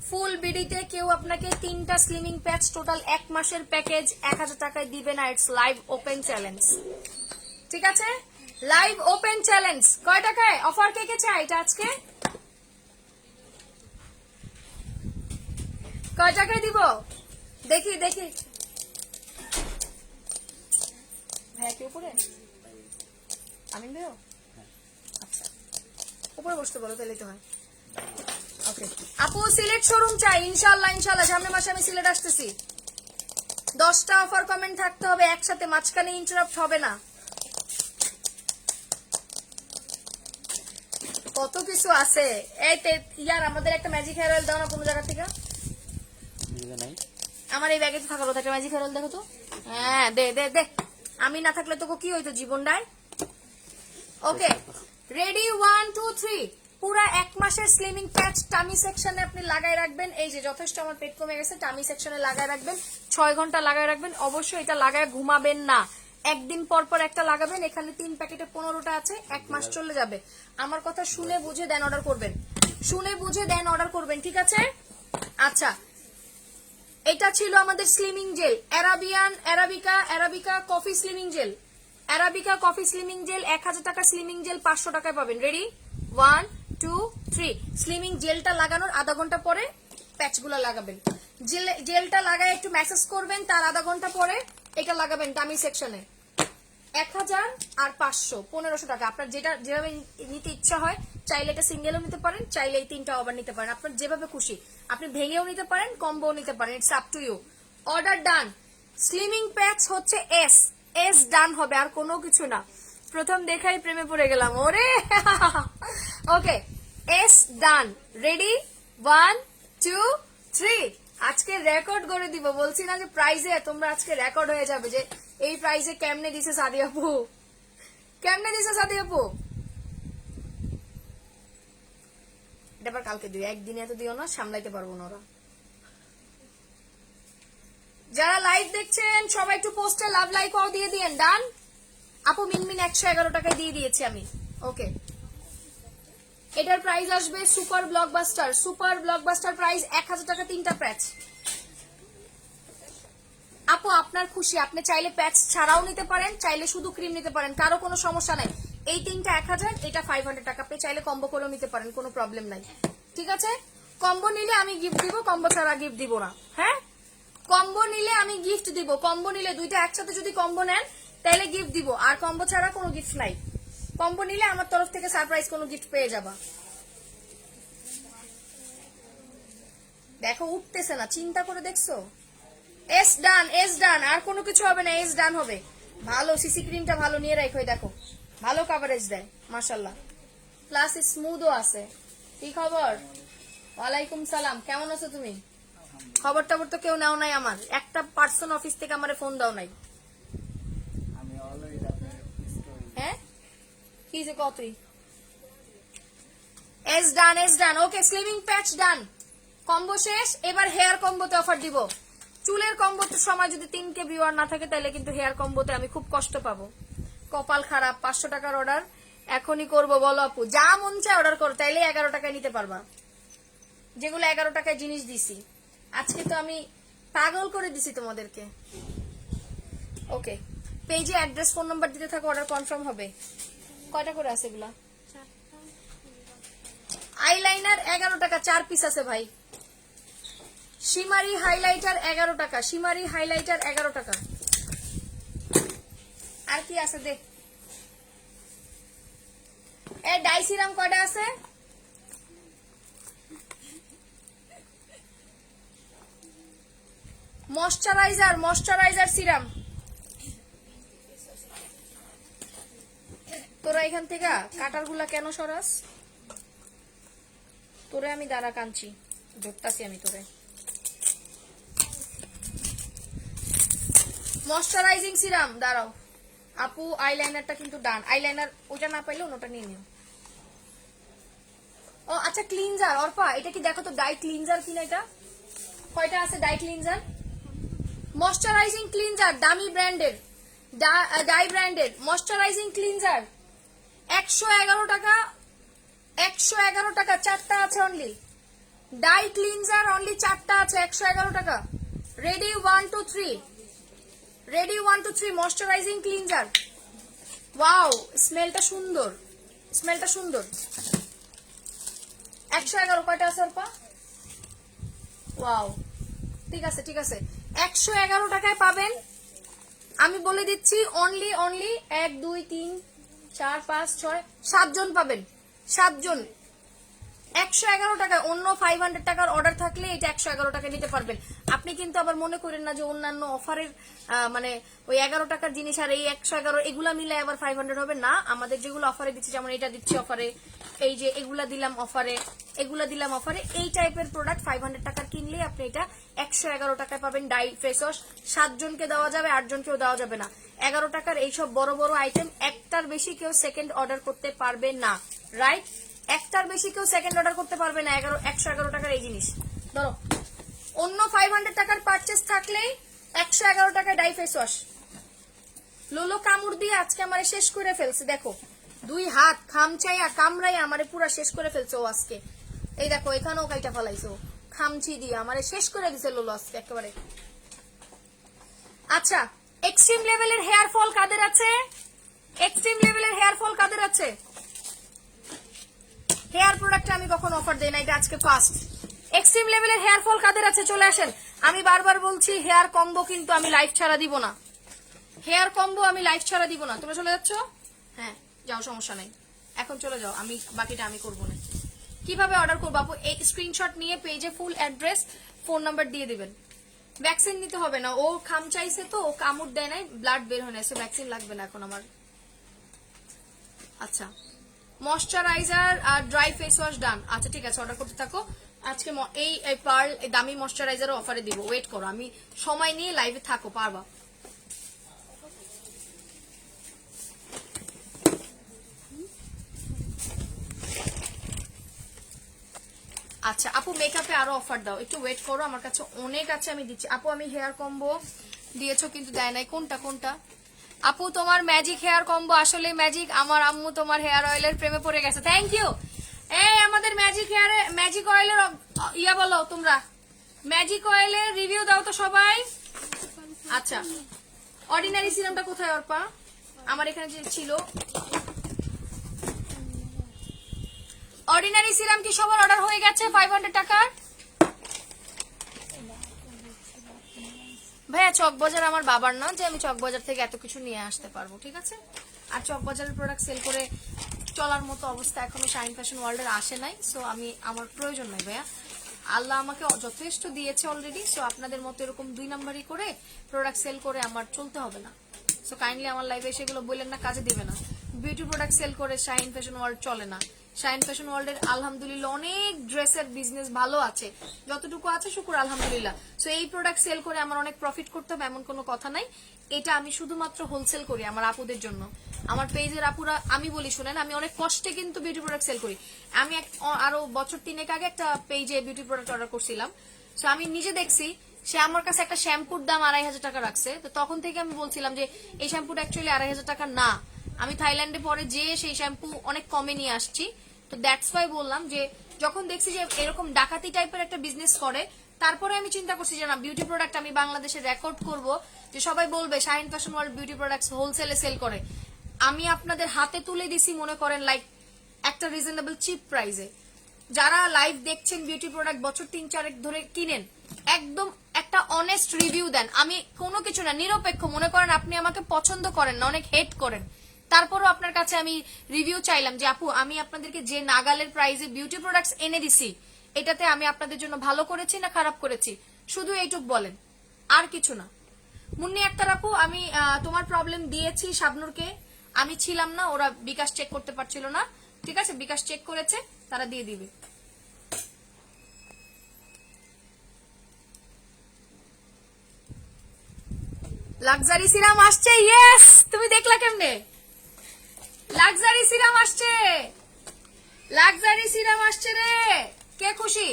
ফুল বিডিতে কেউ আপনাকে 3টা স্লিমিং প্যাচ টোটাল 1 মাসের প্যাকেজ 1000 টাকায় দিবে না। ইটস লাইভ ওপেন চ্যালেঞ্জ, ঠিক আছে? Live open challenge. কয় টাকায় অফার কে কে চায় এটা আজকে? কয় টাকায় দিব দেখি দেখি। ভাইয়া কি উপরে? আমি বেরো? আচ্ছা, উপরে বসতে বলো, তাহলেই তো হয়। ওকে আপু, সিলেট শোরুম চাই ইনশাআল্লাহ। ইনশাআল্লাহ সামনের মাসে আমি সিলেট আসতেছি। 10টা অফার কমেন্ট থাকতে হবে একসাথে, মাঝখানে ইন্টারাপ্ট হবে না। কত কিছু আছে। এই ইয়ার আমাদের একটা ম্যাজিক হেয়ার অয়েল দাও না কোনো জায়গা থেকে। আমার এই ব্যাগে তো থাকার কথা, একটা ম্যাজিক হেয়ার অয়েল দেখো তো। হ্যাঁ দে দে দে, আমি না থাকলে তোকে কি হইতো জীবনটায়। ওকে রেডি, 1 2 3। পুরা 1 মাসের স্লিমিং প্যাচ টামি সেকশনে আপনি লাগাই রাখবেন। এই যে যথেষ্ট আমার পেট কমে গেছে, টামি সেকশনে লাগাই রাখবেন, 6 ঘন্টা লাগাই রাখবেন। অবশ্যই এটা লাগায় ঘুমাবেন না, একদিন পর পর একটা লাগাবেন। এখানে 3 প্যাকেটে 15টা আছে, 1 মাস চলে যাবে। আমার কথা শুনে বুঝে দেন অর্ডার করবেন, শুনে বুঝে দেন অর্ডার করবেন, ঠিক আছে? আচ্ছা, এটা ছিল আমাদের slimming gel, arabica coffee slimming gel. Arabica coffee slimming gel 1000 টাকা, স্লিমিং জেল 500 টাকায় পাবেন। রেডি, 1 2 3। স্লিমিং জেলটা লাগানোর আধা ঘন্টা পরে প্যাচগুলো লাগাবেন। জেলটা লাগায় একটু ম্যাসাজ করবেন, তার আধা ঘন্টা পরে এটা লাগাবেন টামি সেকশনে। 1000 আর 500, 1500 টাকা। আপনার যেটা যেভাবে নিতে ইচ্ছা হয়, চাইলে এটা সিঙ্গেলও নিতে পারেন, চাইলে এই 3টা আবার নিতে পারেন, আপনার যেভাবে খুশি। আপনি ভেঙেও নিতে পারেন, কম্বোও নিতে পারেন, it's up to you. Order done. Slimming patch হচ্ছে এস ডান হবে, আর কোনো কিছু না। প্রথম দেখাই প্রেমে পড়ে গেলাম, ওরে ওকে এস ডান। রেডি, 1 2 3। আজকে রেকর্ড করে দিব, বলছি না যে প্রাইজে তোমরা আজকে রেকর্ড হয়ে যাবে যে এই প্রাইজে কেমনে দিছে সাদি আপু, কেমনে দিছে সাদি আপু। এটা আবার কালকে দিও, একদিনে এত দিও না, সামলাইতে পারবো না ওরা। যারা লাইভ দেখছেন সবাই একটু পোস্টে লাভ লাইক ও দিয়ে দিয়েন। ডান আপু, মিনমিন 111 টাকায় দিয়ে দিয়েছি আমি। ওকে, এটার প্রাইস আসবে সুপার ব্লকবাস্টার প্রাইস 1000 টাকা, 3টা প্যাচ। আপু আপনার খুশি, আপনি চাইলে প্যাচ ছাড়াও নিতে পারেন, চাইলে শুধু ক্রিম নিতে পারেন, কারো কোনো সমস্যা নাই। এই 3টা 1000, এটা 500 টাকা। আপনি চাইলে কম্বো করেও নিতে পারেন, কোনো প্রবলেম নাই, ঠিক আছে? কম্বো নিলে আমি গিফট দিব, কম্বো ছাড়া গিফট দিব না। হ্যাঁ, কম্বো নিলে আমি গিফট দিব, কম্বো নিলে 2টা একসাথে যদি কম্বো নেন তাহলে গিফট দিব, আর কম্বো ছাড়া কোনো গিফট নাই। কম্বো নিলে আমার তরফ থেকে সারপ্রাইজ কোনো গিফট পেয়ে যাবা। দেখো উঠতেছে না, চিন্তা করে দেখছো। এস ডান, আর কোনো কিছু হবে না, এস ডান হবে। ভালো সিসি ক্রিমটা ভালো নিয়ে রাখো, দেখো ভালো কাভারেজ দেয় মাশাআল্লাহ, প্লাস স্মুথও আছে। কি খবর? ওয়ালাইকুম সালাম, কেমন আছো তুমি? খবর টবর তো কেউ নাও নাই, আমার একটা পার্সন অফিস থেকে আমারে ফোন দাও নাই। হ্যাঁ কি যে কতই। এস ডান। ওকে, স্লিমিং প্যাচ ডান, কম্বো শেষ। এবার হেয়ার কম্বোতে অফার দিব। চুলের কম্বোতে সময় যদি 3কে ভিউয়ার না থাকে তাহলে কিন্তু হেয়ার কম্বোতে আমি খুব কষ্ট পাবো, কপাল খারাপ। 500 টাকার অর্ডার এখনই করবো, বলো আপু। যা মন চায় অর্ডার করো, তাইলে 11 টাকায় নিতে পারবা, যেগুলো 11 টাকায় জিনিস দিছি। আজকে তো আমি পাগল করে দিছি তোমাদেরকে। ওকে, পেজে অ্যাড্রেস ফোন নাম্বার দিতে থাকো, অর্ডার কনফার্ম হবে। কয়টা করে আছে এগুলা? আইলাইনার 11 টাকা, 4 পিস আছে ভাই। শিমারি হাইলাইটার 11 টাকা, শিমারি হাইলাইটার 11 টাকা। আর কি আছে দেখ। এ ডাই সিরাম কয়টা আছে? Moisturiser serum. তোরা এখান থেকে কাটার গুলা কেন সরাস? তোরে আমি দাঁড়া কাঞ্চি ধরতাছি আমি তোরে। ময়শ্চারাইজিং সিরাম দাঁড়াও আপু। আইলাইনারটা কিন্তু ডান, আইলাইনার ওটা না পাইলে ওটা নিয়ে নিও। ও আচ্ছা, ক্লিনজার অর্পা, এটা কি দেখো তো ডাই ক্লিনজার কিনা, এটা কয়টা আছে ডাই ক্লিনজার? ময়শ্চারাইজিং ক্লিনজার, দামি ব্র্যান্ডের, ডাই ব্র্যান্ডের ময়শ্চারাইজিং ক্লিনজার 111 টাকা, 111 টাকা 4টা আছে অনলি। ডাই ক্লিনজার অনলি 4টা আছে, 111 টাকা। Ready 1 2 3, ready 1 2 3 moisturising cleanser. Wow, স্মেলটা সুন্দর, স্মেলটা সুন্দর। 111 কয়টা আছে অল্পা? ওয়াও, ঠিক আছে ঠিক আছে। 111 টাকায় পাবেন আমি বলে দিচ্ছি অনলি 1 2 3 4 5 6 7 জন পাবেন, 7 জন 111 টাকায়। অন্য 500 টাকার অর্ডার থাকলে এটা 111 টাকায় নিতে পারবেন। আপনি কিন্তু আবার মনে করেন না যে অন্যান্য অফারের মানে ওই 11 টাকার জিনিস আর এই 111 এগুলা মিলে আবার 500 হবে না। আমাদের যেগুলো অফারে দিচ্ছি, যেমন এটা দিচ্ছি অফারে, এই যে এগুলা দিলাম অফারে, এগুলা দিলাম অফারে, এই টাইপের প্রোডাক্ট 500 টাকার কিনলে আপনি এটা 111 টাকায় পাবেন। ডাই ফেস ওয়াশ 7 জনকে দেওয়া যাবে, 8 জনকেও দেওয়া যাবে না। 11 টাকার এইসব বড় বড় আইটেম একটার বেশি কেউ সেকেন্ড অর্ডার করতে পারবে না, রাইট? একটার বেশি কেউ সেকেন্ড অর্ডার করতে পারবে না 111 টাকার এই জিনিস। ধরো অন্য 500 টাকার পারচেস থাকলেই 111 টাকায় ডাই ফেস ওয়াশ। লোলো কামড় দিয়ে আজকে আমারে শেষ করে ফেলছে, দেখো 2 হাত খামচাইয়া কামড়াই আমারে পুরা শেষ করে ফেলছে ও আজকে। এই দেখো এখানেও কাইটা ফেলাইছে ও, খামচি দিয়ে আমারে শেষ করে দিছে লোলো আজকে একেবারে। আচ্ছা, এক্সট্রিম লেভেলের হেয়ার ফল কাদের আছে? এক্সট্রিম লেভেলের হেয়ার ফল কাদের আছে? হেয়ার প্রোডাক্টে আমি কখন অফার দেই না, এটা আজকে ফার্স্ট। এক্সট্রিম লেভেলের হেয়ার ফল কাদের আছে চলে আসেন। আমি বারবার বলছি হেয়ার কম্বো কিন্তু আমি লাইভ ছাড়া দিব না, হেয়ার কম্বো আমি লাইভ ছাড়া দিব না। তোমরা চলে যাচ্ছ? হ্যাঁ যাও, সমস্যা নাই, এখন চলে যাও, আমি বাকিটা আমি করবো না। কিভাবে অর্ডার করবো আপু? এই স্ক্রিনশট নিয়ে পেজে ফুল অ্যাড্রেস ফোন নাম্বার দিয়ে দিবেন। ভ্যাকসিন নিতে হবে না, ও খাম চাইছে তো, ও কামড় দেয় নাই, ব্লাড বের হয় না, সে ভ্যাকসিন লাগবে না এখন আমার। আচ্ছা, ময়শ্চারাইজার আর ড্রাই ফেস ওয়াশ ডান। আচ্ছা ঠিক আছে, অর্ডার করতে থাকো। আজকে এই পার্ল দামি ময়শ্চারাইজারও অফারে দিব, ওয়েট করো, আমি সময় নিয়ে লাইভে থাকো, পারবা। আচ্ছা আপু মেকআপে আরো অফার দাও, একটু ওয়েট করো, আমার কাছে অনেক আছে, আমি দিচ্ছি। আপু আমি হেয়ার কম্বো দিয়েছো কিন্তু দেয় নাই, কোনটা কোনটা? আপু তোমার ম্যাজিক হেয়ার কম্বো আসলে ম্যাজিক, আমার আম্মু তোমার হেয়ার অয়েলের প্রেমে পড়ে গেছে। Thank you. এই আমাদের ম্যাজিক অয়েলের ইয়া বলো তোমরা, ম্যাজিক অয়েলের রিভিউ দাও তো সবাই। আচ্ছা, অর্ডিনারি সিরামটা কোথায় অর্পা? আমার এখানে যে ছিল অর্ডিনারি সিরাম, কি সবার অর্ডার হয়ে গেছে 500 টাকার? ভাইয়া চকবাজার আমার বাবার না, যে আমি চকবাজার থেকে এত কিছু নিয়ে আসতে পারবো, ঠিক আছে? আর চকবাজারের প্রোডাক্ট সেল করে চলার মতো অবস্থা এখনো শাইন ফ্যাশন ওয়ার্ল্ডের আসে নাই, সো আমার প্রয়োজন নাই ভাইয়া। আল্লাহ আমাকে যথেষ্ট দিয়েছে অলরেডি, সো আপনাদের মতো এরকম 2 নাম্বারই করে প্রোডাক্ট সেল করে আমার চলতে হবে না। সো কাইন্ডলি আমার লাইভে সেগুলো বললেন না, কাজে দিবে না। বিউটি প্রোডাক্ট সেল করে শাইন ফ্যাশন ওয়ার্ল্ড চলে না। শাইন ফ্যাশন ওয়ার্ল্ডের আলহামদুলিল্লাহ অনেক ড্রেসের বিজনেস ভালো আছে, যতটুকু আছে শুকুর আলহামদুলিল্লাহ। সো এই প্রোডাক্ট সেল করে আমার অনেক প্রফিট করতে হবে এমন কোনো কথা নাই। এটা আমি শুধুমাত্র হোলসেল করি আমার আপুদের জন্য, আমার পেজের আপুরা। আমি বলি শুনেন, আমি অনেক কষ্টে কিন্তু বিউটি প্রোডাক্ট সেল করি। আমি আরো বছর 3 আগে একটা পেজে বিউটি প্রোডাক্ট অর্ডার করছিলাম, সো আমি নিজে দেখছি সে আমার কাছে একটা শ্যাম্পুর দাম 2500 টাকা রাখছে। তো তখন থেকে আমি বলছিলাম যে এই শ্যাম্পুটা অ্যাকচুয়ালি 2500 টাকা না, আমি থাইল্যান্ডে পরে যে সেই শ্যাম্পু অনেক কমে নিয়ে আসছি। তো দ্যাটস ওয়াই বললাম যে যখন দেখছি যে এরকম ডাকাতি টাইপের একটা বিজনেস করে, তারপরে আমি চিন্তা করছি যে না, বিউটি প্রোডাক্ট আমি বাংলাদেশে রেকর্ড করব, যে সবাই বলবে shine fashion world beauty products হোলসেলে সেল করে। আমি আপনাদের হাতে তুলে দিছি মনে করেন লাইক একটা রিজনেবল চিপ প্রাইসে। যারা লাইভ দেখছেন বিউটি প্রোডাক্ট বছর 3-4 ধরে কিনেন, একদম একটা অনেস্ট রিভিউ দেন। আমি কোনো কিছু না, নিরপেক্ষ। মনে করেন আপনি আমাকে পছন্দ করেন না, অনেক হেট করেন, তারপরও আপনার কাছে আমি রিভিউ চাইলাম যে আপু আমি আপনাদেরকে যে নাগালের প্রাইসে বিউটি প্রোডাক্টস এনে দিছি, এটাতে আমি আপনাদের জন্য ভালো করেছি না খারাপ করেছি, শুধু এইটুক বলেন, আর কিছু না। মুন্নি আক্তার আপু, আমি তোমার প্রবলেম দিয়েছি শাবনুরকে, আমি ছিলাম না, ওরা বিকাশ চেক করতে পারছিল না, ঠিক আছে? বিকাশ চেক করেছে, তারা দিয়ে দিবে। লাক্সারি সিরাম আসছে, ইয়েস। তুমি দেখলা কেমনে? লাক্সারি সিরাম আসছে, লাক্সারি সিরাম আসছে রে, কে খুশি?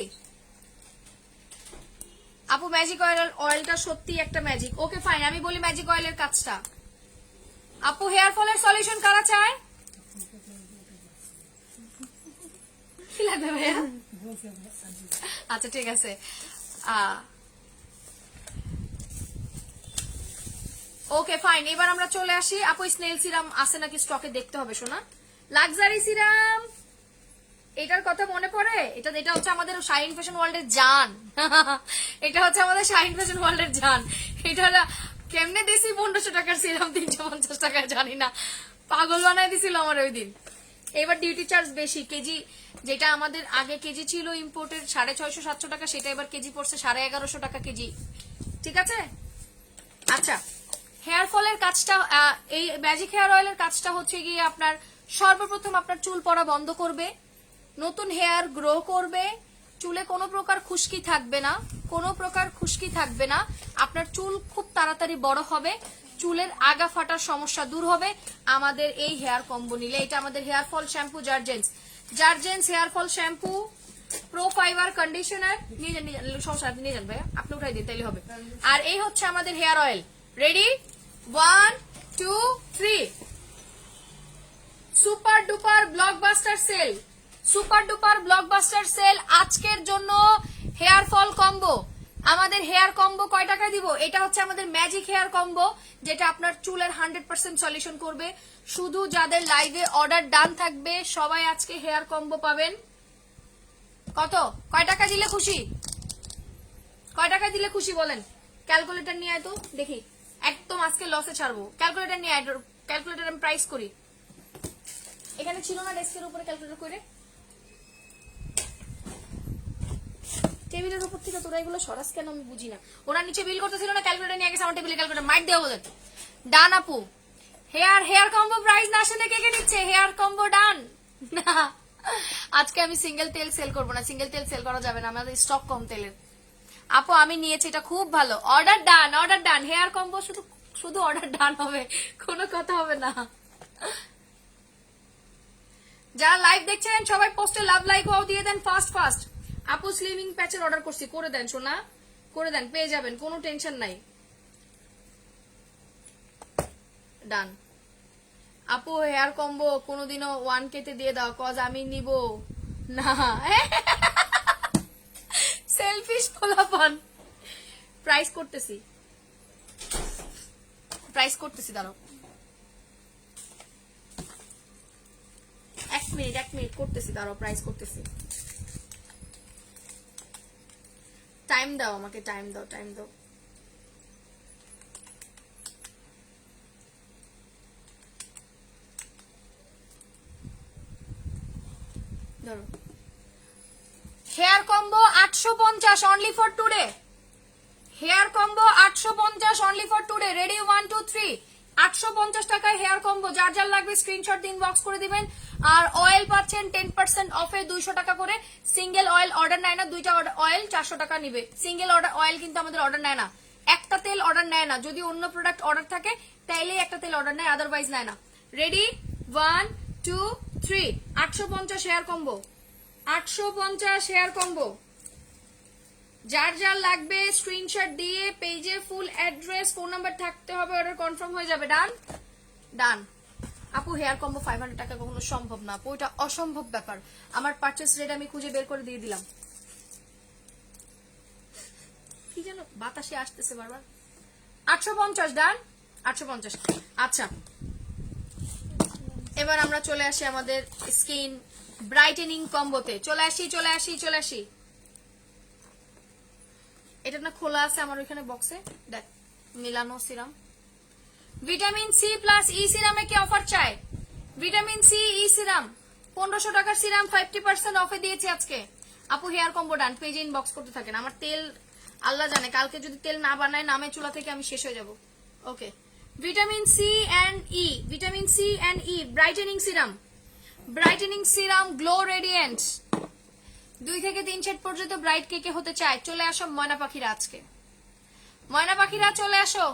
আপু ম্যাজিক অয়েলটা সত্যি একটা ম্যাজিক। ওকে ফাইন, আমি বলি ম্যাজিক অয়েলের কাজটা। আপু হেয়ার ফলের সলিউশন কারা চায়? কি লাগবে ভাইয়া? আচ্ছা ঠিক আছে, ওকে ফাইন। এবার আমরা চলে আসি, আপু স্নেল সিরাম আছে নাকি স্টকে দেখতে হবে শোনা। লাক্সারি সিরাম, এটার কথা মনে পড়ে? এটা হচ্ছে আমাদের শাইন ফ্যাশন ওয়ার্ল্ডের জান। এটা হচ্ছে আমাদের শাইন ফ্যাশন ওয়ার্ল্ডের জান। এটা কেমনে দিছি 1500 টাকার সিরাম 350 টাকা জানি না, পাগল বানায় দিছিল আমার ওই দিন। এবার ডিউটি চার্জ বেশি, কেজি যেটা আমাদের আগে কেজি ছিল ইম্পোর্টের 650-700 টাকা, সেটা এবার কেজি পড়ছে 1150 টাকা কেজি, ঠিক আছে। আচ্ছা, হেয়ার ফলের কাজটা, এই ম্যাজিক হেয়ার অয়েলের কাজটা হচ্ছে গিয়ে আপনার সর্বপ্রথম আপনার চুল পড়া বন্ধ করবে, নতুন হেয়ার গ্রো করবে, চুলে কোনো প্রকার খুশকি থাকবে না, কোনো প্রকার খুশকি থাকবে না, আপনার চুল খুব তাড়াতাড়ি বড় হবে, চুলের আগা ফাটার সমস্যা দূর হবে আমাদের এই হেয়ার কম্বো নিলে। এটা আমাদের hair fall shampoo Jergens hair fall shampoo, pro fiber conditioner, নিয়ে যান সমস্যা, নিয়ে যান ভাইয়া, আপনি উঠাই দিন তাইলে হবে। আর এই হচ্ছে আমাদের hair oil. Ready, 1 2 3। Super duper blockbuster sale, super duper blockbuster sale আজকের জন্য হেয়ার ফল কম্বো। আমাদের হেয়ার কম্বো কয় টাকায় দিব? এটা হচ্ছে আমাদের ম্যাজিক হেয়ার কম্বো, যেটা আপনার চুলের 100% সলিউশন করবে। শুধু যাদের লাইভে অর্ডার ডান থাকবে সবাই আজকে হেয়ার কম্বো পাবেন। কত, কয় টাকা দিলে খুশি? কয় টাকা দিলে খুশি বলেন? ক্যালকুলেটর নিয়ে আয় তো দেখি, একদম আজকে লসে ছাড়বো। ক্যালকুলেটর নিয়ে আয়, ক্যালকুলেটর আমি প্রাইস করি। এখানে ছিল না ডেস্কের উপরে ক্যালকুলেটর করে? টেবিলের উপর থেকে তোরা এগুলো সরাস কেন আমি বুঝি না। ওরা নিচে বিল করতেছিল না, ক্যালকুলেটর নিয়ে গেছে আমার টেবিলে, ক্যালকুলেটর মাইট দেওয়া বলে। ডান আপু, হেয়ার কম্বো প্রাইস না শুনে কে কে নিচ্ছে? হেয়ার কম্বো ডান না, আজকে আমি সিঙ্গেল তেল সেল করবো না, সিঙ্গেল তেল সেল করা যাবে না, আমাদের স্টক কম তেলের। আপু আমি নিয়েছি, এটা খুব ভালো। Order done, order done, hair combo শুধু শুধু অর্ডার ডান হবে, কোনো কথা হবে না। যারা লাইভ দেখছেন সবাই পোস্টে লাভ লাইক ওয়াও দিয়ে দেন ফাস্ট ফাস্ট। আপু স্লিমিং প্যাচের অর্ডার করছি, করে দেন সোনা, করে দেন, পেয়ে যাবেন, কোনো টেনশন নাই। ডান আপু, হেয়ার কম্বো কোনোদিনও 1K তে দিয়ে দাও, কজ আমি নিব না। সেলফিশ পোলাপান। প্রাইস করতেছি, প্রাইস করতেছি, দাঁড়াও এক মিনিট করতেছি, দাঁড়াও প্রাইস করতেছি। টাইম দাও আমাকে, টাইম দাও, টাইম দাও। ধরো, hair combo 850 only for today. Hair combo 850 only for today. Ready, 1 2 3। 850 টাকায় হেয়ার কম্বো, যার যার লাগবে স্ক্রিনশট দিন, বক্স করে দিবেন। আর অয়েল পাচ্ছেন 10% অফে 200 টাকা করে। সিঙ্গেল অয়েল অর্ডার নেয় না, দুইটা অয়েল 400 টাকা নিবে। সিঙ্গেল অয়েল কিন্তু আমাদের অর্ডার নেয় না, একটা তেল অর্ডার নেয় না। যদি অন্য প্রোডাক্ট অর্ডার থাকে তাইলে একটা তেল অর্ডার নেয়, আদারওয়াইজ নেয় না। Ready, 1 2 3। 850 hair combo, 850 hair combo. যার যার লাগবে স্ক্রিনশট দিয়ে পেজে ফুল অ্যাড্রেস, ফোন নাম্বার থাকতে হবে, অর্ডার কনফার্ম হয়ে যাবে। ডান ডান। আপু হেয়ার কম্বো 500 টাকা কখনো সম্ভব না আপু, এটা অসম্ভব ব্যাপার। আমার পারচেস রেট আমি খুঁজে বের করে দিয়ে দিলাম। কি যেন বাতাসে আসতেছে বারবার। 850 ডান, 850। আচ্ছা, এবার আমরা চলে আসি আমাদের স্কিন ব্রাইটেনিং কম্বোতে। চলে আসি। এটা না খোলা আছে আমার ওইখানে বক্সে, দেখ, মিলানো serum. Vitamin C plus E সিরামে কি অফার চাই? ভিটামিন সি ই সিরাম 1500 টাকার সিরাম 50% অফে দিয়েছি আজকে। আপু হেয়ার কম্বো ডান, পেজে ইনবক্স করতে থাকেন। আমার তেল আল্লাহ জানে, কালকে যদি তেল না বানায় নামে চুলা থেকে আমি শেষ হয়ে যাব। Okay, vitamin C and E, vitamin C and E brightening serum glow radiant. 2 থেকে 3 শেড পর্যন্ত ব্রাইট কে হতে চায় চলে আসো ময়না পাখিরা। আজকে ময়না পাখিরা চলে আসো,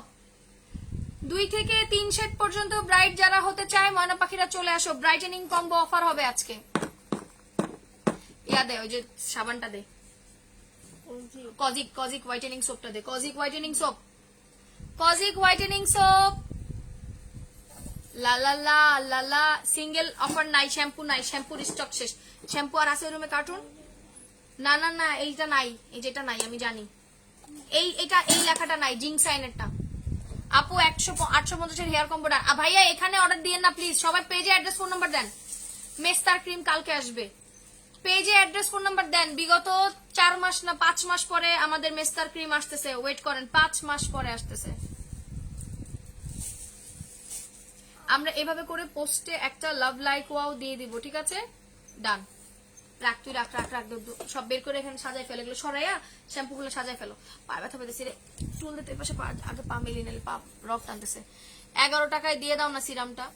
2 থেকে 3 শেড পর্যন্ত ব্রাইট যারা হতে চায় ময়না পাখিরা চলে আসো। ব্রাইটেনিং কম্বো অফার হবে আজকে। ইয়া দে, ওই যে সাবানটা দে, কজিক হোয়াইটেনিং সোপটা দে, কজিক হোয়াইটেনিং সোপ। লা লা লা লা লা। সিঙ্গেল অফার নাই, শ্যাম্পু নাই, শ্যাম্পুর স্টক শেষ। শ্যাম্পু আর আছে রুমে কার্টুন? না এইটা নাই, এই যেটা নাই আমি জানি, এই লেখাটা নাই, জিঙ্ক সাইনেরটা। আপু 850 হেয়ার কম্বোটা। ভাইয়া এখানে অর্ডার দিয়েন না প্লিজ, সবাই পেজে অ্যাড্রেস ফোন নাম্বার দেন। মেস্তার ক্রিম কালকে আসবে, পেজে অ্যাড্রেস ফোন নাম্বার দেন। বিগত 4 মাস না 5 মাস পরে আমাদের মেস্তার ক্রিম আসতেছে, ওয়েট করেন, 5 মাস পরে আসতেছে। আমরা এভাবে করে পোস্টে একটা লাভ লাইক ওয়াও দিয়ে দিব, ঠিক আছে? ডান। রাখ তুই, রাখ রাখ রাখ, সব বের করে এখানে সাজাই ফেলে, এগুলো সরাইয়া শ্যাম্পু গুলো সাজাই ফেলো। পা ব্যথা পেতেছি রে, চুল দিতে পাশে আগে পা মিলিয়ে নিলে পা রক টানতেছে। 11 টাকায় দিয়ে দাও না সিরামটা।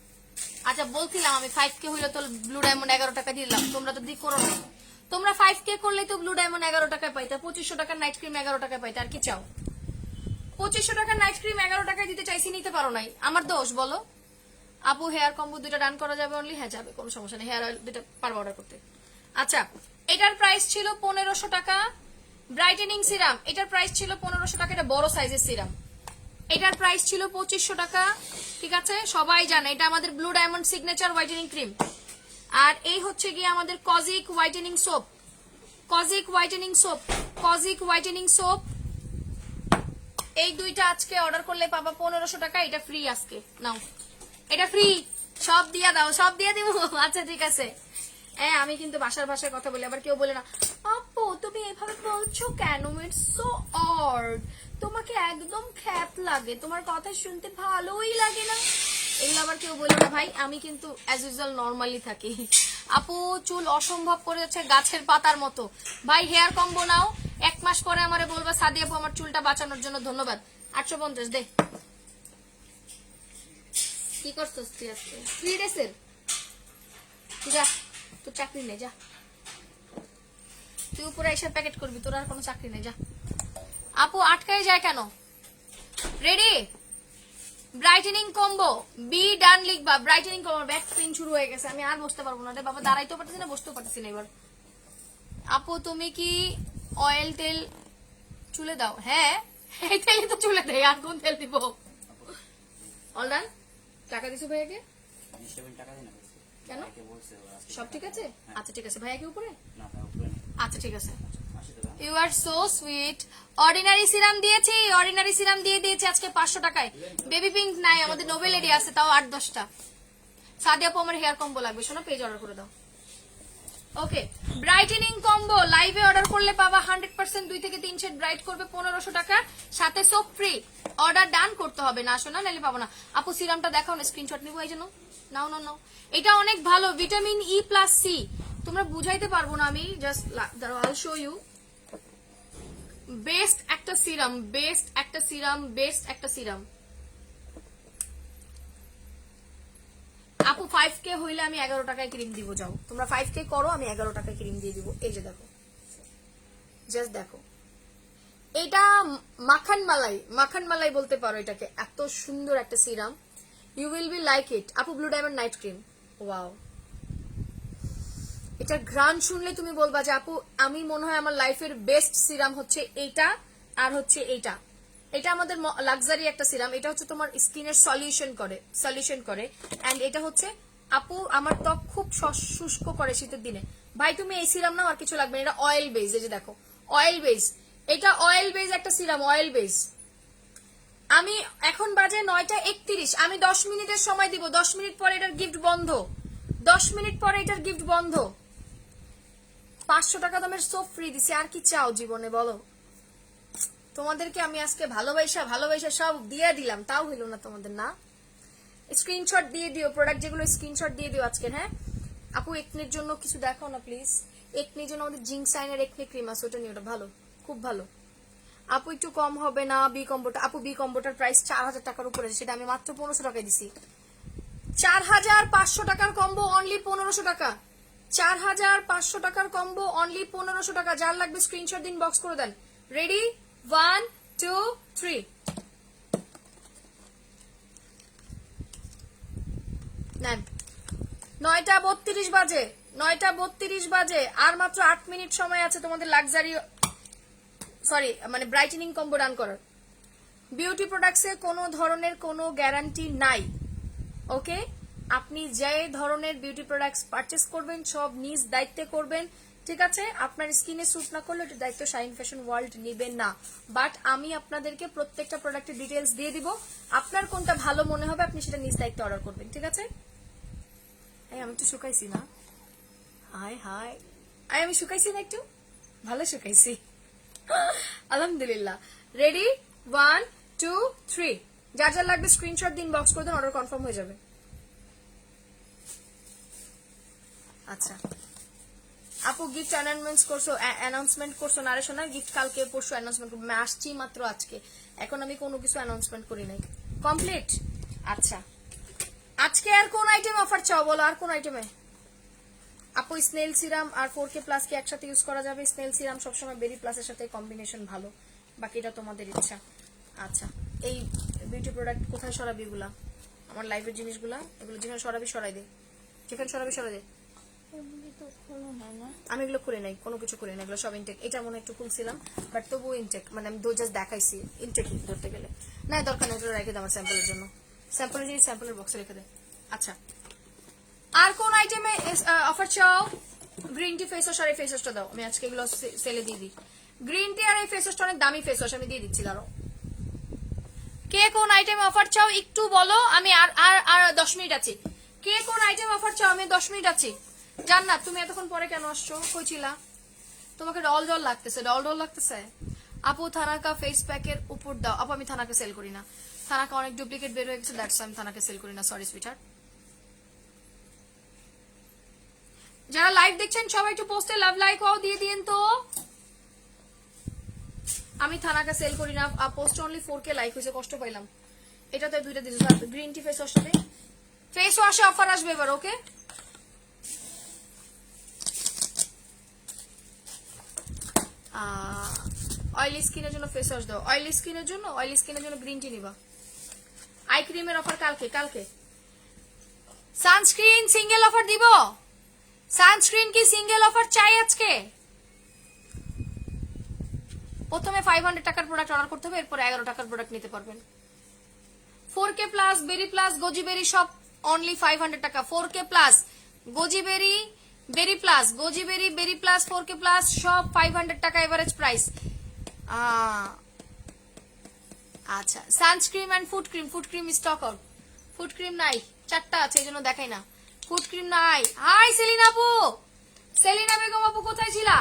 আচ্ছা বলছিলাম আমি 5K হইলে তো ব্লু ডায়মন্ড 11 টাকা দিয়ে দিলাম, তোমরা তো করো না। তোমরা 5K করলেই তো ব্লু ডায়মন্ড 11 টাকায় পাইতা, 2500 টাকার নাইট ক্রিম 11 টাকায় পাইতা, আর কি চাও? 2500 টাকার নাইট ক্রিম 11 টাকায় দিতে চাইছি, নিতে পারো নাই, আমার দোষ বলো? আপু হেয়ার কম্বো 2টা ডান করা যাবে অনলি? হ্যাঁ যাবে, কোনো সমস্যা নেই, হেয়ার অয়েল 2টা পারবো অর্ডার করতে। আচ্ছা এটার প্রাইস ছিল 1500 টাকা। ব্রাইটেনিং সিরাম এটার প্রাইস ছিল 1500 টাকা, এটা বড় সাইজের সিরাম, এটার প্রাইস ছিল 2500 টাকা, ঠিক আছে? সবাই জানে এটা আমাদের blue diamond signature whitening cream. আর এই হচ্ছে গিয়ে আমাদের kojic whitening soap, kojic whitening soap, kojic whitening soap. এই দুইটা আজকে অর্ডার করলে পাবা 1500 টাকা, এটা ফ্রি আজকে, নাও এটা ফ্রি, সব দিয়া দাও, সব দিয়ে দিব। আচ্ছা ঠিক আছে, হ্যাঁ আমি কিন্তু বাসার ভাষায় কথা বলি, আবার কেউ বলে না আপু তুমি এভাবে বলছো কেন, ইটস সো অড, তোমাকে একদম খ্যাপ লাগে, তোমার কথা শুনতে ভালোই লাগে না, এগুলো আবার কেউ বলে না ভাই, আমি কিন্তু অ্যাজ ইউজুয়াল নর্মালি থাকি। আপু চুল অসম্ভব করে যাচ্ছে গাছের পাতার মতো, ভাই হেয়ার কম্বো নাও, 1 মাস পরে আমারে বলবা সাদি আপু আমার চুলটা বাঁচানোর জন্য ধন্যবাদ। 850 দে। কি করছিস তুই আজকে? 3 ডেসের যা, তোর চাকরি নেই, যা তুই উপরে এসে প্যাকেট করবি, তোর আর কোনো চাকরি নেই, যা। আপু আটকাই যায় কেন? Ready? Brightening combo be done লিখবা, ব্রাইটেনিং কম্বো। ব্যাক পেইন শুরু হয়ে গেছে, আমি আর বসতে পারবো না রে বাবা, দাঁড়াইতেও পারতেছি না, বসতেও পারতেছি না এবার। আপু তুমি কি অয়েল তেল চুলে দাও? হ্যাঁ এই তেলই তো চুলে দেয়, আর কোন তেল দিব? All done. টাকা দিছো ভাইয়াকে? কেন? সব ঠিক আছে? আচ্ছা ঠিক আছে, ভাইয়াকে উপরে? আচ্ছা ঠিক আছে, you are so sweet. Ordinary serum দিয়েছি, অর্ডিনারি সিরাম দিয়ে দিয়েছি আজকে 500 টাকায়। বেবি পিঙ্ক নাই, আমাদের নোবেল এডি আছে, তাও 8-10টা। সাদিয়া আপু আমার হেয়ার কম্বো লাগবে, শোনো পেজ অর্ডার করে দাও। ওকে ব্রাইটেনিং কম্বো লাইভে অর্ডার করলে পাবা 100% 2 থেকে 3 সেট ব্রাইট করবে 1500 টাকা, সাথে সোপ ফ্রি। অর্ডার ডান করতে হবে, না শোনা নাইলে পাবো না। আপু সিরামটা দেখাও না, স্ক্রিনশট নিবো, এই জন্য নাও নাও নাও, এটা অনেক ভালো, ভিটামিন ই প্লাস সি, তোমরা বুঝাইতে পারবো না আমি, জাস্ট আইল শো ইউ। বেস্ট একটা সিরাম, বেস্ট একটা সিরাম, বেস্ট একটা সিরাম। আপু 5K হইলে আমি 11 টাকায় ক্রিম দিব, যাও তোমরা 5K করো, আমি 11 টাকায় ক্রিম দিয়ে দিব। এই যে দেখো, জাস্ট দেখো, এটা মাখন মালাই, মাখন মালাই বলতে পারো এটাকে, এত সুন্দর একটা serum, you will be like it. আপু blue diamond night cream, wow, এটা ঘ্রাণ শুনলে তুমি বলবা যে আপু আমি মনে হয় আমার লাইফের বেস্ট সিরাম হচ্ছে এইটা আর হচ্ছে এইটা। এটা আমাদের লাক্সারি একটা সিরাম, এটা হচ্ছে তোমার স্কিনের সলিউশন করে এন্ড এটা হচ্ছে আপু আমার ত্বক খুব শুষ্ক করে শীতের দিনে। ভাই তুমি এই সিরাম নাও, আর কিছু লাগবে না, এটা অয়েল বেস, এই যে দেখো অয়েল বেস, এটা অয়েল বেস একটা সিরাম, অয়েল বেস। আমি এখন বাজে 9টা 31, আমি 10 মিনিটের সময় দিব, 10 মিনিট পরে এটার গিফট বন্ধ, 10 মিনিট পরে এটার গিফট বন্ধ। 500 টাকা দামের সোপ ফ্রি দিছি, আর কি চাও জীবনে বলো? তোমাদেরকে আমি আজকে ভালোবাসা সব দিয়ে দিলাম, তাও হইল না তোমাদের, না? স্ক্রিনশট দিয়ে দিও, প্রোডাক্ট যেগুলো স্ক্রিনশট দিয়ে দিও আজকে। হ্যাঁ আপু একনির জন্য কিছু দেখাও না প্লিজ, একনির জন্য আমাদের জিঙ্কসাইনের একনি ক্রিম আছে, ওটা নিয়ে, ওটা ভালো, খুব ভালো। আপু একটু কম হবে না বি কম্বোটা? আপু বি কম্বোটার প্রাইস 4000 টাকার উপরে, সেটা আমি মাত্র 1500 টাকায় দিছি। 4500 টাকার কম্বো অনলি 1500 টাকা, 4500 টাকার কম্বো অনলি 1500 টাকা। যার লাগবে স্ক্রিনশট দিন, বক্স করে দেন। রেডি 1 2 3 নেন। 9টা 32 বাজে, 9টা 32 বাজে, আর মাত্র 8 মিনিট সময় আছে তোমাদের লাক্সারি মানে ব্রাইটেনিং কম্বো রান করার। বিউটি প্রোডাক্টসে কোনো ধরনের কোনো গ্যারান্টি নাই, ওকে? আপনি যে ধরনের বিউটি প্রোডাক্টস পারচেস করবেন সব নিজ দায়িত্বে করবেন, ঠিক আছে? আপনার স্কিনে স্যুট না করলে এটা দায়িত্ব শাইন ফ্যাশন ওয়ার্ল্ড নেবেন না, বাট আমি আপনাদেরকে প্রত্যেকটা প্রোডাক্টের ডিটেলস দিয়ে দিব, আপনার কোনটা ভালো মনে হবে আপনি সেটা নিজ দায়িত্বে অর্ডার করবেন, ঠিক আছে? আমি একটু শুকাইছি না, হাই হাই আমি শুকাইছি না, একটু ভালো শুকাইছি, আলহামদুলিল্লাহ। রেডি 1 2 3, যার যার লাগবে স্ক্রিনশট দিন, বক্স করে দেন, অর্ডার কনফার্ম হয়ে যাবে। আচ্ছা আপু গিফট অ্যানাউন্সমেন্ট করছো না রে শোনা, গিফট কালকে পরশু অ্যানাউন্সমেন্ট করবো, আমি আসছি মাত্র আজকে, এখন আমি কোনো কিছু অ্যানাউন্সমেন্ট করি নাই। কমপ্লিট। আচ্ছা আজকে আর কোন আইটেম অফার চাও বলো, আর কোন আইটেমে? আপু স্নেল সিরাম আর 4K প্লাস কি একসাথে ইউজ করা যাবে? স্নেল সিরাম সবসময় বেরি প্লাসের সাথে কম্বিনেশন ভালো, বাকিটা তোমাদের ইচ্ছা। আচ্ছা এই বিউটি প্রোডাক্ট কোথায় সরাবি? এগুলা আমার লাইফের জিনিসগুলা, এগুলো যেখানে সরাবি সরাই দে, যেখানে সরাবি সরাই দে। আমি এগুলো খুলে নাই, কোনো কিছু খুলে নাই, এগুলো সব ইনটেক। এটা মনে একটু খুলছিলাম বাট তবুও ইনটেক, মানে আমি জাস্ট দেখাইছি ইনটেকই ধরতে গেলে। না দরকার নেই, এগুলো রেখে দে আমার স্যাম্পলের জন্য, স্যাম্পলের জিনিস স্যাম্পলের বক্সে রেখে দে। আচ্ছা আর কোন আইটেমে অফার চাও? গ্রিন টি ফেস ওয়াশ আর এই ফেস ওয়াশটা দাও, আমি আজকে এগুলো সেলে দিয়ে দিই। গ্রিন টি আর এই ফেস ওয়াশটা অনেক দামি ফেস ওয়াশ, আমি দিয়ে দিচ্ছি আরো। কে কোন আইটেমে অফার চাও একটু বলো, আমি আর আর আর 10 মিনিট আছি। কে কোন আইটেম অফার চাও? আমি 10 মিনিট আছি। জান্নাত তুমি এতক্ষণ পরে কেন আসছো, কই ছিলা? তোমাকে ডল ডল লাগতেছে, ডল ডল লাগতেছে। আপু থানাকা ফেস প্যাকের উপর দাও। আপু আমি থানাকে সেল করি না, থানাকা অনেক ডুপ্লিকেট বের হয়ে গেছে, দ্যাটস আমি থানাকে সেল করি না, সরি সুইটহার্ট। যারা লাইভ দেখছেন সবাই একটু পোস্টে লাভ লাইক ও দিয়ে দিন তো। আমি থানাকা সেল করি না, পোস্ট অনলি 4K লাইক হয়েছে, কষ্ট পাইলাম। এটা তো দুইটা দিয়েছে, গ্রিন টি ফেস ওয়াশটাতে ফেস ওয়াশে অফার আসবে এবার। ওকে অয়েলি স্কিনের জন্য ফেস ওয়াশ দাও, অয়েলি স্কিনের জন্য গ্রিন টি নিবা। আই ক্রিমের অফার কালকে, কালকে সানস্ক্রিন সিঙ্গেল অফার দিব। সানস্ক্রিন কি সিঙ্গেল অফার চাই আজকে? প্রথমে 500 টাকার প্রোডাক্ট অর্ডার করতে হবে, এরপর 11 টাকার প্রোডাক্ট নিতে পারবেন। 4K প্লাস বেরি প্লাস গোজি বেরি সব অনলি 500 টাকা। 4K plus goji berry berry plus goji berry berry plus 4K plus সব 500 টাকা এভারেজ প্রাইস। আচ্ছা sunscreen and food cream stock out. Food cream নাই, 4টা আছে এই জন্য দেখাই না। ফুড ক্রিম নাই। হাই সেলিনা আপু, সেলিনা বেগম আপু কোথায় ছিলা?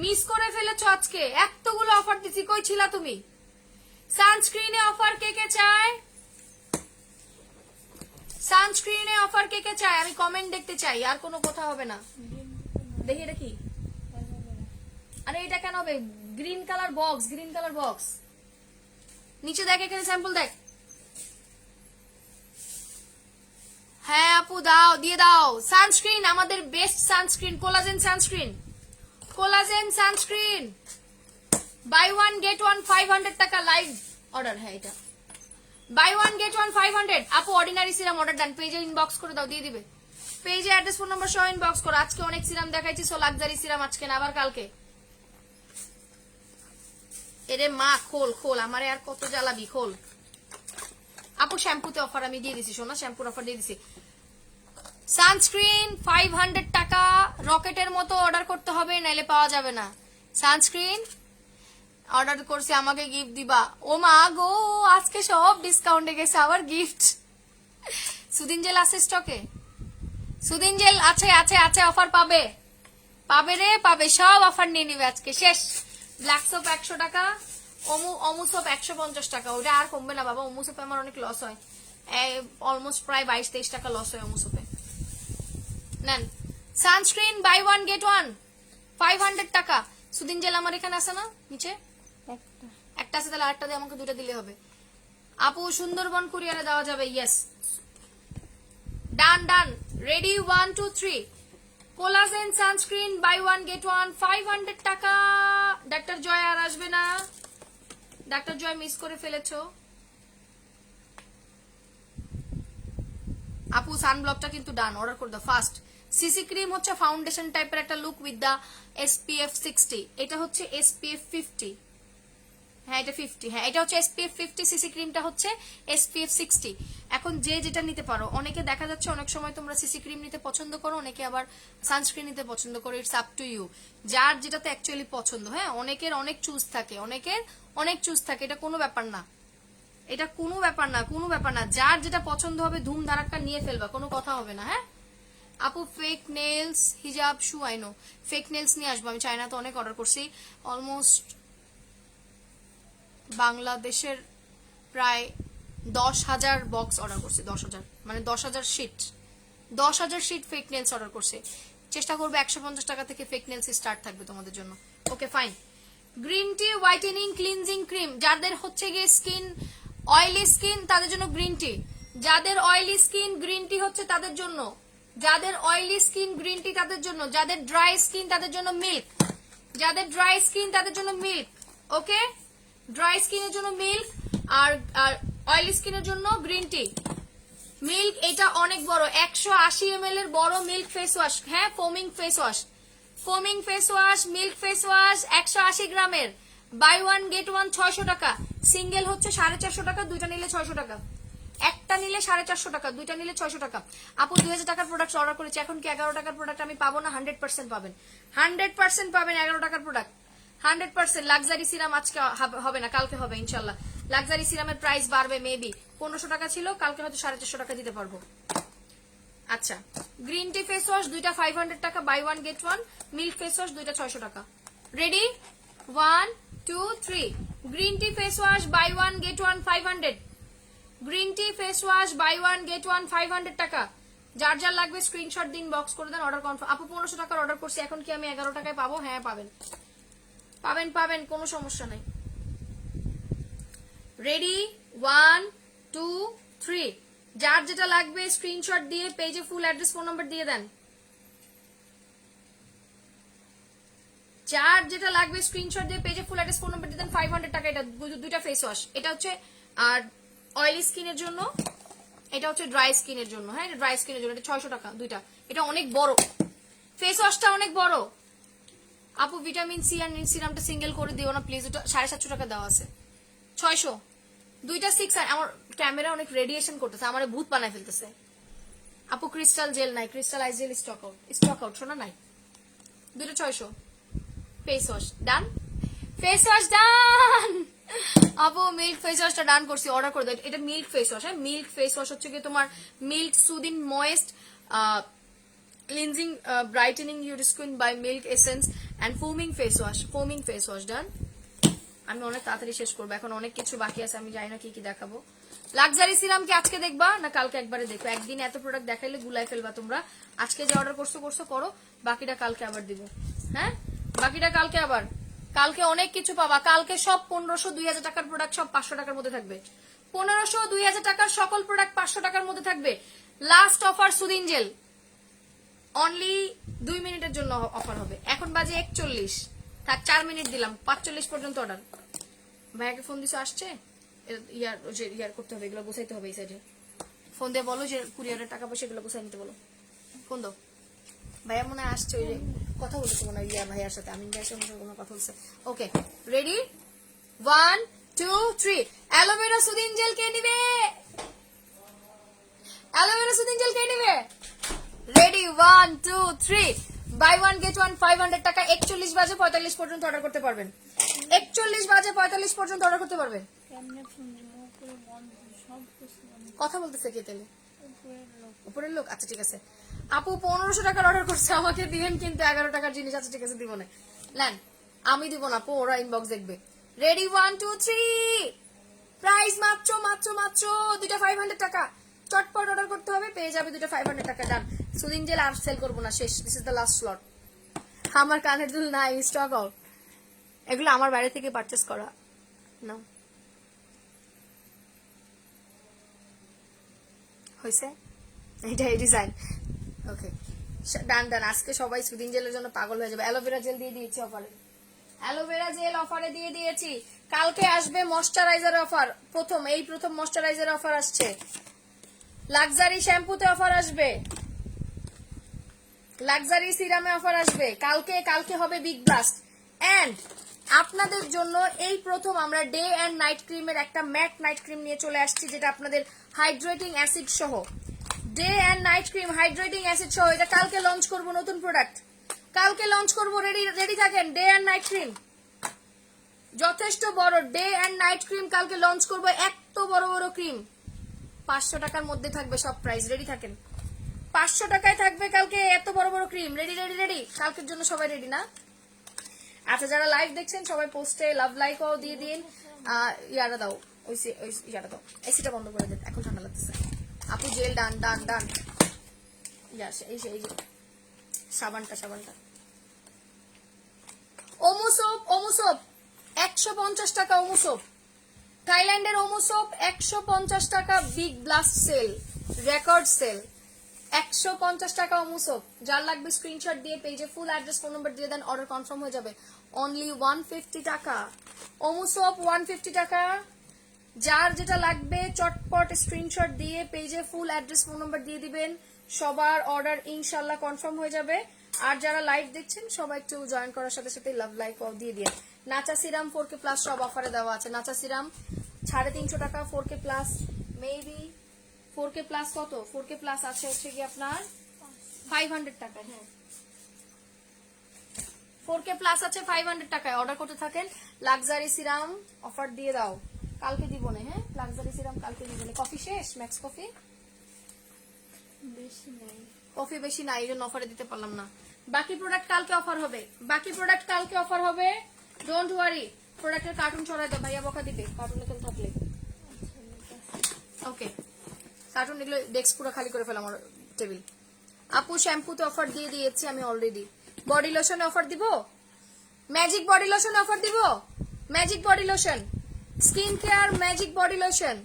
মিস করে ফেলেছো আজকে, এতগুলো অফার দিছি, কই ছিলা তুমি? সানস্ক্রিনে অফার কে কে চায়? সানস্ক্রিনে অফার কে কে চায়? আমি কমেন্ট দেখতে চাই, আর কোনো কথা হবে না। দেখি এটা কি? আরে এটা কেন হবে? Green colour box, green colour box. নিচে দেখ, এখানে স্যাম্পল দেখ। হ্যাঁ আপু দাও, দিয়ে দাও। সানস্ক্রিন আমাদের best sunscreen, collagen sunscreen, collagen sunscreen. Buy one get one 500 টাকা লাইভ অর্ডার। হ্যাঁ এটা বাই ওয়ান গেট ওয়ান 500। আপু অর্ডিনারি সিরাম অর্ডার ডান, পেজে ইনবক্স করে দাও, দিয়ে দিবে। পেজে অ্যাড্রেস ফোন নাম্বার সহ ইনবক্স করো। আজকে অনেক সিরাম দেখাইছি, সো লাক্সারি সিরাম আজকে না, আবার কালকে। এরে মা খোল খোল, আমারে আর কত জ্বালাবি, খোল। আপু শ্যাম্পুতে অফার আমি দিয়ে দিছি, শোনা শ্যাম্পুর অফার দিয়ে দিছি। সানস্ক্রিন 500 টাকা রকেটের মতো অর্ডার করতে হবে, নাইলে পাওয়া যাবে না। সানস্ক্রিন অর্ডার করছি, আমাকে গিফট দিবা। ও মা গো, আজকে সব ডিসকাউন্টে গেছে, আবার গিফট। সুদিন জেল আছে স্টকে? সুদিন জেল আছে আছে আছে, অফার পাবে, পাবে রে পাবে, সব অফার নিয়ে নিবে আজকে, শেষ। ব্ল্যাক সোপ 100 টাকা, অমু সোপ 150 টাকা, ওটা আর কমবে না বাবা। অমু সোপে আমার অনেক লস হয়, অলমোস্ট প্রায় 22-23 টাকা লস হয় অমু সোপে। নেন sunscreen buy one get one 500 টাকা। সুদিন জেল আমার এখানে আছে না নিচে? একটা আছে, তাহলে আরেকটা দিয়ে আমাকে 2টা দিলে হবে। আপু সুন্দরবন কুরিয়ারে দেওয়া যাবে, yes. Done done, ready 1 2 3। Collagen sunscreen buy one get one 500 টাকা। ডাক্তার জয় আর আসবে না, ডাক্তার জয় মিস করে ফেলেছো। আপু সানব্লকটা কিন্তু ডান, অর্ডার করে দাও ফাস্ট। সিসি ক্রিম হচ্ছে ফাউন্ডেশন টাইপের একটা লুক উইথ দা SPF 60, এটা হচ্ছে SPF 50। হ্যাঁ এটা 50, হ্যাঁ এটা হচ্ছে SPF 50, সিসি ক্রিমটা হচ্ছে SPF 60। এখন যে যেটা নিতে পারো, অনেকে দেখা যাচ্ছে অনেক সময় তোমরা সিসি ক্রিম নিতে পছন্দ করো, অনেকে আবার সানস্ক্রিন নিতে পছন্দ করো, ইটস আপ টু ইউ, যার যেটাতে অ্যাকচুয়ালি পছন্দ। হ্যাঁ অনেকের অনেক চুজ থাকে, অনেকের অনেক চুজ থাকে, এটা কোনো ব্যাপার না, এটা কোনো ব্যাপার না, কোনো ব্যাপার না, যার যেটা পছন্দ হবে ধুম ধারাক্কা নিয়ে ফেলবা, কোনো কথা হবে না। হ্যাঁ আপু ফেক নেলস হিজাব শু, আইনো ফেক নেলস নিয়ে আসবো, আমি চাইনা তো অনেক অর্ডার করছি, অলমোস্ট বাংলাদেশের প্রায় 10,000 বক্স অর্ডার করছি, 10,000 মানে 10,000 sheet 10,000 sheet fake nails order করছে। চেষ্টা করবো 150 টাকা থেকে ফেক নেলস স্টার্ট থাকবে তোমাদের জন্য। Okay fine. Green tea whitening cleansing cream, যাদের হচ্ছে গিয়ে স্কিন অয়েলি স্কিন তাদের জন্য গ্রিন টি, যাদের অয়েলি স্কিন গ্রিন টি হচ্ছে তাদের জন্য, যাদের অয়েলি স্কিন গ্রিন টি তাদের জন্য, যাদের ড্রাই স্কিন তাদের জন্য মিল্ক, যাদের ড্রাই স্কিন তাদের জন্য মিল্ক। ওকে, ড্রাই স্কিনের জন্য মিল্ক আর অয়েলি স্কিনের জন্য গ্রিন টি। মিল্ক এটা অনেক বড়, 180 ml এর বড় মিল্ক ফেস ওয়াশ। হ্যাঁ, foaming face wash, foaming face wash, milk face wash 180 গ্রামের, বাই ওয়ান গেট ওয়ান 600 টাকা। সিঙ্গেল হচ্ছে 450 টাকা, দুইটা নিলে 600 টাকা। একটা নিলে 450 টাকা, দুইটা নিলে 600 টাকা। আপু 2000 টাকার প্রোডাক্ট অর্ডার করেছি, এখন কি 11 টাকার প্রোডাক্ট আমি পাবো না? 100% পাবেন, 100% পাবেন 11 টাকার প্রোডাক্ট 100%। লাক্সারি সিরাম আজকে হবে না, কালকে হবে ইনশাল্লাহ। লাক্সারি সিরামের প্রাইস বাড়বে, মেবি 1500 টাকা ছিল, কালকে হয়তো 450 টাকা দিতে পারবো। আচ্ছা, গ্রিন টি ফেস ওয়াশ দুইটা 500 টাকা, buy one get one. Milk face wash দুইটা 600 টাকা। Ready, 1 2 3। Green tea face wash buy one get one 500। Green tea face wash buy one get one 500 টাকা। যার যার লাগবে স্ক্রিনশট দিন, বক্স করে দেন, অর্ডার কনফার্ম। আপু 1500 টাকার অর্ডার করছি, এখন কি আমি 11 টাকায় পাবো? হ্যাঁ পাবেন, পাবেন পাবেন, কোনো সমস্যা নাই। রেডি, 1 2 3। যার যেটা লাগবে স্ক্রিনশট দিয়ে পেজে ফুল অ্যাড্রেস ফোন নাম্বার দিয়ে দেন। যার যেটা লাগবে স্ক্রিনশট দিয়ে পেজে ফুল অ্যাড্রেস ফোন নাম্বার দিয়ে দেন। 500 টাকা এটা, দুইটা ফেস ওয়াশ। এটা হচ্ছে আর অয়েলি স্কিনের জন্য, এটা হচ্ছে ড্রাই স্কিনের জন্য। হ্যাঁ, ড্রাই স্কিনের জন্য এটা 600 টাকা দুইটা। এটা অনেক বড় ফেস ওয়াশটা, অনেক বড়। আপু ভিটামিন সি আর সিরামটা সিঙ্গেল করে দিও না প্লিজ, ওটা 750 টাকা দেওয়া আছে। 600 দুইটা 6। আমার ক্যামেরা অনেক রেডিয়েশন করতেছে, আমার ভূত বানায় ফেলতেছে। আপু ক্রিস্টাল জেল নাই, crystal ice gel stock out, stock out, শোনা নাই। দুইটা 600। Face wash done, face wash done. আপু মিল্ক ফেস ওয়াশটা ডান করছি, অর্ডার করে দাও। এটা মিল্ক ফেস ওয়াশ। হ্যাঁ, মিল্ক ফেস ওয়াশ হচ্ছে কি তোমার milk soothing moist cleansing brightening your skin by milk essence and foaming face wash. Foaming face wash done. আমি অনেক তাড়াতাড়ি শেষ করবো, এখন অনেক কিছু বাকি আছে, আমি জানি না কি কি দেখাবো। লাক্সারি সিরাম কি আজকে দেখবা না কালকে একবারে দেখবো? একদিন এত প্রোডাক্ট দেখাইলে গুলাই ফেলবা তোমরা। আজকে যে অর্ডার করছো করো, বাকিটা কালকে আবার দিব। হ্যাঁ, বাকিটা কালকে আবার, কালকে অনেক কিছু পাবা। কালকে সব 1500 2000 টাকার প্রোডাক্ট সব 500 টাকার মধ্যে থাকবে। 1500 2000 টাকার সকল প্রোডাক্ট 500 টাকার মধ্যে থাকবে। লাস্ট অফার সুদিন জেল, অনলি 2 মিনিটের জন্য অফার হবে। এখন বাজে 41, থাক 4 মিনিট দিলাম, 45 পর্যন্ত অর্ডার। ভাইয়াকে ফোন দিছো, আসছে? ইয়ার করতে হবে, এগুলো গোছাইতে হবে। এই সাইডে ফোন দিয়ে বলো যে কুরিয়ারের টাকা পয়সা এগুলো গোছাই নিতে বলো। ফোন দাও। ভাইয়া মনে হয় আসছে, ওই যে কথা বলতেছে মনে হয় ইয়া ভাইয়ার সাথে, আমি ভাইয়ের সাথে কোনো কথা বলছে। Okay ready, 1 2 3। অ্যালোভেরা সুদিন জেল কে নিবে? অ্যালোভেরা সুদিন জেল কে নিবে? Ready, 1 2 3। Buy one get one 500 টাকা। 41 বাজে 45 পর্যন্ত অর্ডার করতে পারবেন। 41 বাজে 45 পর্যন্ত অর্ডার করতে পারবেন। কথা বলতেছে কে তাহলে? উপরের লোক। আচ্ছা ঠিক আছে। আপু 1500 টাকার অর্ডার করছে, আমাকে দিবেন কিন্তু 11 টাকার জিনিস। আচ্ছা ঠিক আছে, দিব না, নেন, আমি দিব না আপু, ওরা ইনবক্স দেখবে। রেডি, 1 2 3। প্রাইস মাত্র মাত্র মাত্র দুইটা 500 টাকা। চটপট অর্ডার করতে হবে, পেয়ে যাবে দুইটা 500 টাকা। ডান। সুদিন জেল আর সেল করবো না, শেষ। This is the last slot. আমার কানের দুল নাই, স্টক আউট। এগুলো আমার বাইরে থেকে পারচেস করা না। হয়েছে, এটাই ডিজাইন। ওকে ডান ডান। আজকে সবাই সুদিন জেলের জন্য পাগল হয়ে যাবে। অ্যালোভেরা জেল দিয়ে দিয়েছি অফারে, অ্যালোভেরা জেল অফারে দিয়ে দিয়েছি। কালকে আসবে ময়শ্চারাইজার অফার, প্রথম ময়শ্চারাইজার অফার আসছে। লাক্সারি শ্যাম্পুতে অফার আসবে, লাক্সারি সিরামে অফার আসবে। কালকে হবে বিগ ব্লাস্ট। এন্ড আপনাদের জন্য এই প্রথম আমরা ডে এন্ড নাইট ক্রিমের একটা ম্যাট নাইট ক্রিম নিয়ে চলে আসছি, যেটা আপনাদের হাইড্রেটিং অ্যাসিড সহ। Day and night cream hydrating acid সহ, এটা কালকে লঞ্চ করব, নতুন প্রোডাক্ট কালকে লঞ্চ করব। রেডি থাকেন। ডে এন্ড নাইট ক্রিম যথেষ্ট বড়, ডে এন্ড নাইট ক্রিম কালকে লঞ্চ করব। এত বড় বড় ক্রিম 500 টাকার মধ্যে থাকবে সব প্রাইস। রেডি থাকেন, 500 টাকায় থাকবে কালকে এত বড় বড় ক্রিম। রেডি রেডি রেডি, কালকের জন্য সবাই রেডি না? আচ্ছা, যারা লাইভ দেখছেন সবাই পোস্টে লাভ লাইকও দিয়ে দিন। ইয়ারা দাও, ইয়ারা দাও, এসিটা বন্ধ করে দেন, এখন ঠান্ডা লাগতেছে। আপু জেল ডান ডান ডান। এই যে সাবানটা ওমোসোপ 150 টাকা। ওমোসোপ থাইল্যান্ডের ওমোসোপ 150 টাকা। Big blast sale, record sale, 150 টাকা ওমোসোপ। যার লাগবে স্ক্রিনশট দিয়ে পেজে ফুল অ্যাড্রেস ফোন নাম্বার দিয়ে দেন, অর্ডার কনফার্ম হয়ে যাবে। অনলি 150 টাকা ওমোসোপ, 150 টাকা। যার যেটা লাগবে চটপট স্ক্রিনশট দিয়ে পেজে ফুল অ্যাড্রেস ফোন নাম্বার দিয়ে দিবেন, সবার অর্ডার ইনশাল্লাহ কনফার্ম হয়ে যাবে। আর যারা লাইভ দেখছেন সবাই একটু জয়েন করার সাথে সাথে লাভ লাইক দিয়ে দিয়ে। নাচা সিরাম 4K প্লাস সব অফারে দেওয়া আছে। নাচা সিরাম 350 টাকা, 4K plus maybe 4K plus কত? 4K প্লাস আছে হচ্ছে কি আপনার 500 টাকা। হ্যাঁ 4K প্লাস আছে 500 টাকায়। অর্ডার করতে থাকেন। লাক্সারি সিরাম অফার দিয়ে দাও, কালকে দিব না। হ্যাঁ লাক্সারি সিরাম কালকে দিব না। কফি শেষ? ম্যাক্স কফি কফি বেশি নাই, এই জন্য অফারে দিতে পারলাম না। বাকি প্রোডাক্ট কালকে অফার হবে, ডোন্ট ওয়ারি। প্রোডাক্টের কার্টুন ছড়াই দাও, ভাইয়া বকা দিবে কার্টুনে কেন থাকলে। ওকে কার্টুন এগুলো ডেস্ক পুরো খালি করে ফেলাম আমার টেবিল। আপু শ্যাম্পুতে অফার দিয়ে দিয়েছি আমি অলরেডি। বডি লোশনে অফার দিব, ম্যাজিক বডি লোশন অফার দিব। Magic body lotion, skin care magic body lotion.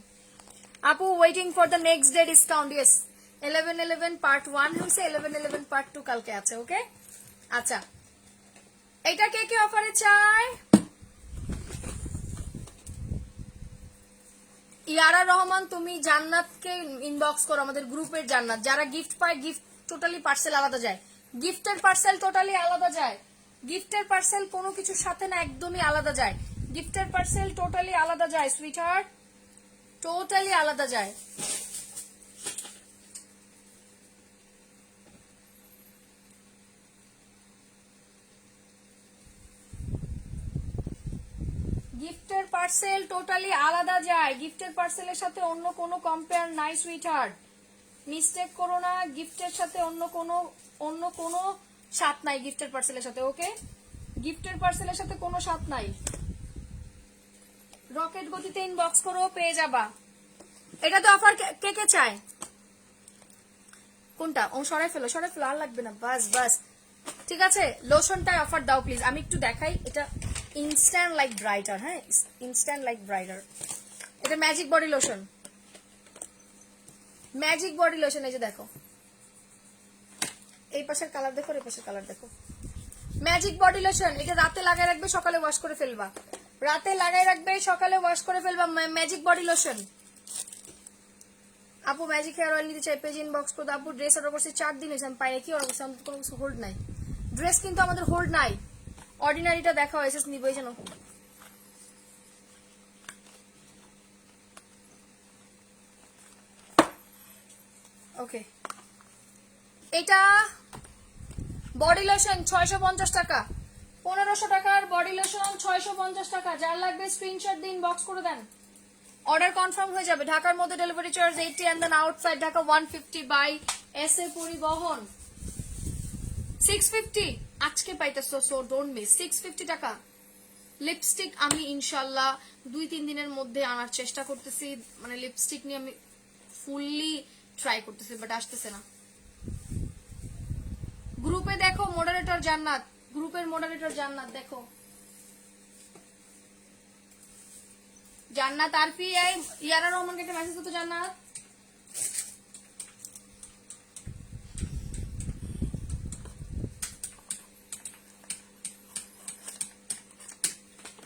আপু waiting for the next day discount. Yes 11/11 part 1 হয়েছে, 11/11 পার্ট 2 কালকে আছে। ওকে আচ্ছা, এটা কে অফারে চায়? ইয়ারা রহমান, তুমি জান্নাতকে ইনবক্স করো, আমাদের গ্রুপের জান্নাত। যারা গিফট পায়, গিফট টোটালি পার্সেল আলাদা যায়। গিফটের পার্সেল টোটালি আলাদা যায়। গিফটের পার্সেল কোনো কিছুর সাথে না, একদমই আলাদা যায়। গিফটের পার্সেল টোটালি আলাদা যায় সুইটহার্ট, টোটালি আলাদা যায়। গিফটের পার্সেল টোটালি আলাদা যায়। গিফটের পার্সেলের সাথে অন্য কোনো কম্পেয়ার নাই সুইটহার্ট, মিস্টেক করো না। গিফটের সাথে অন্য কোনো স্বাদ নাই গিফটের পার্সেলের সাথে। ওকে গিফটের পার্সেলের সাথে কোনো স্বাদ নাই। রকেট গতিতে ইনবক্স করো, পেয়ে যাবা। এটা তো অফার কে চায়? কোনটা? ও সরাই ফেলো আর লাগবে না, বাস ঠিক আছে। লোশনটায় অফার দাও প্লিজ। আমি একটু দেখাই, এটা ইনস্ট্যান্ট লাইক ব্রাইটার। হ্যাঁ ইনস্ট্যান্ট লাইক ব্রাইটার। এটা magic body lotion, magic body lotion. এই যে দেখো, এই পাশের কালার দেখো, এই পাশের কালার দেখো। ম্যাজিক বডি লোশন, এটা রাতে লাগাই রাখবে, সকালে ওয়াশ করে ফেলবা। রাতে লাগাই রাখবে, সকালে ওয়াশ করে ফেলবা। Magic body lotion. আপু ম্যাজিক হেয়ার অয়েল নিতে চাই, পেজ ইনবক্স করো। আপু ড্রেস অর্ডার করছি 4 দিন হয়েছে, আমি পাইনি। কি অর্ডার করছি? আমাদের কোনো কিছু হোল্ড নাই। ড্রেস কিন্তু আমাদের হোল্ড নাই। অর্ডিনারিটা দেখা হয়েছে, নিবই যেন। ওকে এটা বডি লোশন 650 টাকা, 1500 টাকার বডি লোশন 650 টাকা। যার লাগবে স্ক্রিনশট দিন, বক্স করে দেন, অর্ডার কনফার্ম হয়ে যাবে। ঢাকার মধ্যে delivery charge 80 and then outside Dhaka 150 by S A Paribahan 650 আজকে পাইতেছো, সো ডোন্ট মিস। 650 টাকা। লিপস্টিক আমি ইনশাল্লাহ 2-3 দিনের মধ্যে আনার চেষ্টা করতেছি, মানে লিপস্টিক নিয়ে আমি ফুললি ট্রাই করতেছি, বাট আসতেছে না। গ্রুপে দেখো মডারেটর জান্নাত, গ্রুপের মডারেটর জান্নাত দেখো। জান্নাত আরপি ইয়ারা রহমানকে একটা মেসেজ দিতো জান্নাত।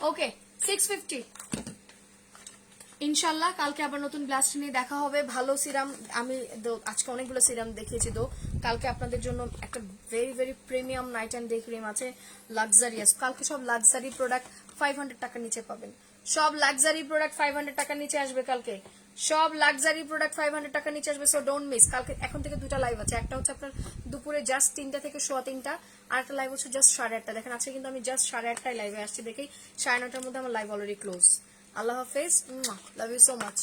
ওকে 650 ইনশাল্লাহ। কালকে আবার নতুন ব্লাস্ট নিয়ে দেখা হবে। ভালো সিরাম আমি আজকে অনেকগুলো সিরাম দেখিয়েছি, তো কালকে আপনাদের জন্য একটা very very premium night and day cream আছে, লাক্সারিয়াস। কালকে সব লাক্সারি প্রোডাক্ট 500 টাকার নিচে পাবেন। সব লাক্সারি প্রোডাক্ট 500 টাকার নিচে আসবে কালকে। সব লাক্সারি প্রোডাক্ট 500 টাকার নিচে আসবে, সো ডোন্ট মিস। কালকে এখন থেকে 2টা লাইভ আছে। একটা হচ্ছে আপনার দুপুরে জাস্ট 3টা থেকে 3:15, আর একটা লাইভ হচ্ছে জাস্ট 8:30। দেখেন আজকে কিন্তু আমি জাস্ট 8:30টায় লাইভে আসছি, দেখেই 9:30টার মধ্যে আমার লাইভ অলরেডি ক্লোজ। আল্লাহ হাফেজ, লাভ ইউ সো মাচ।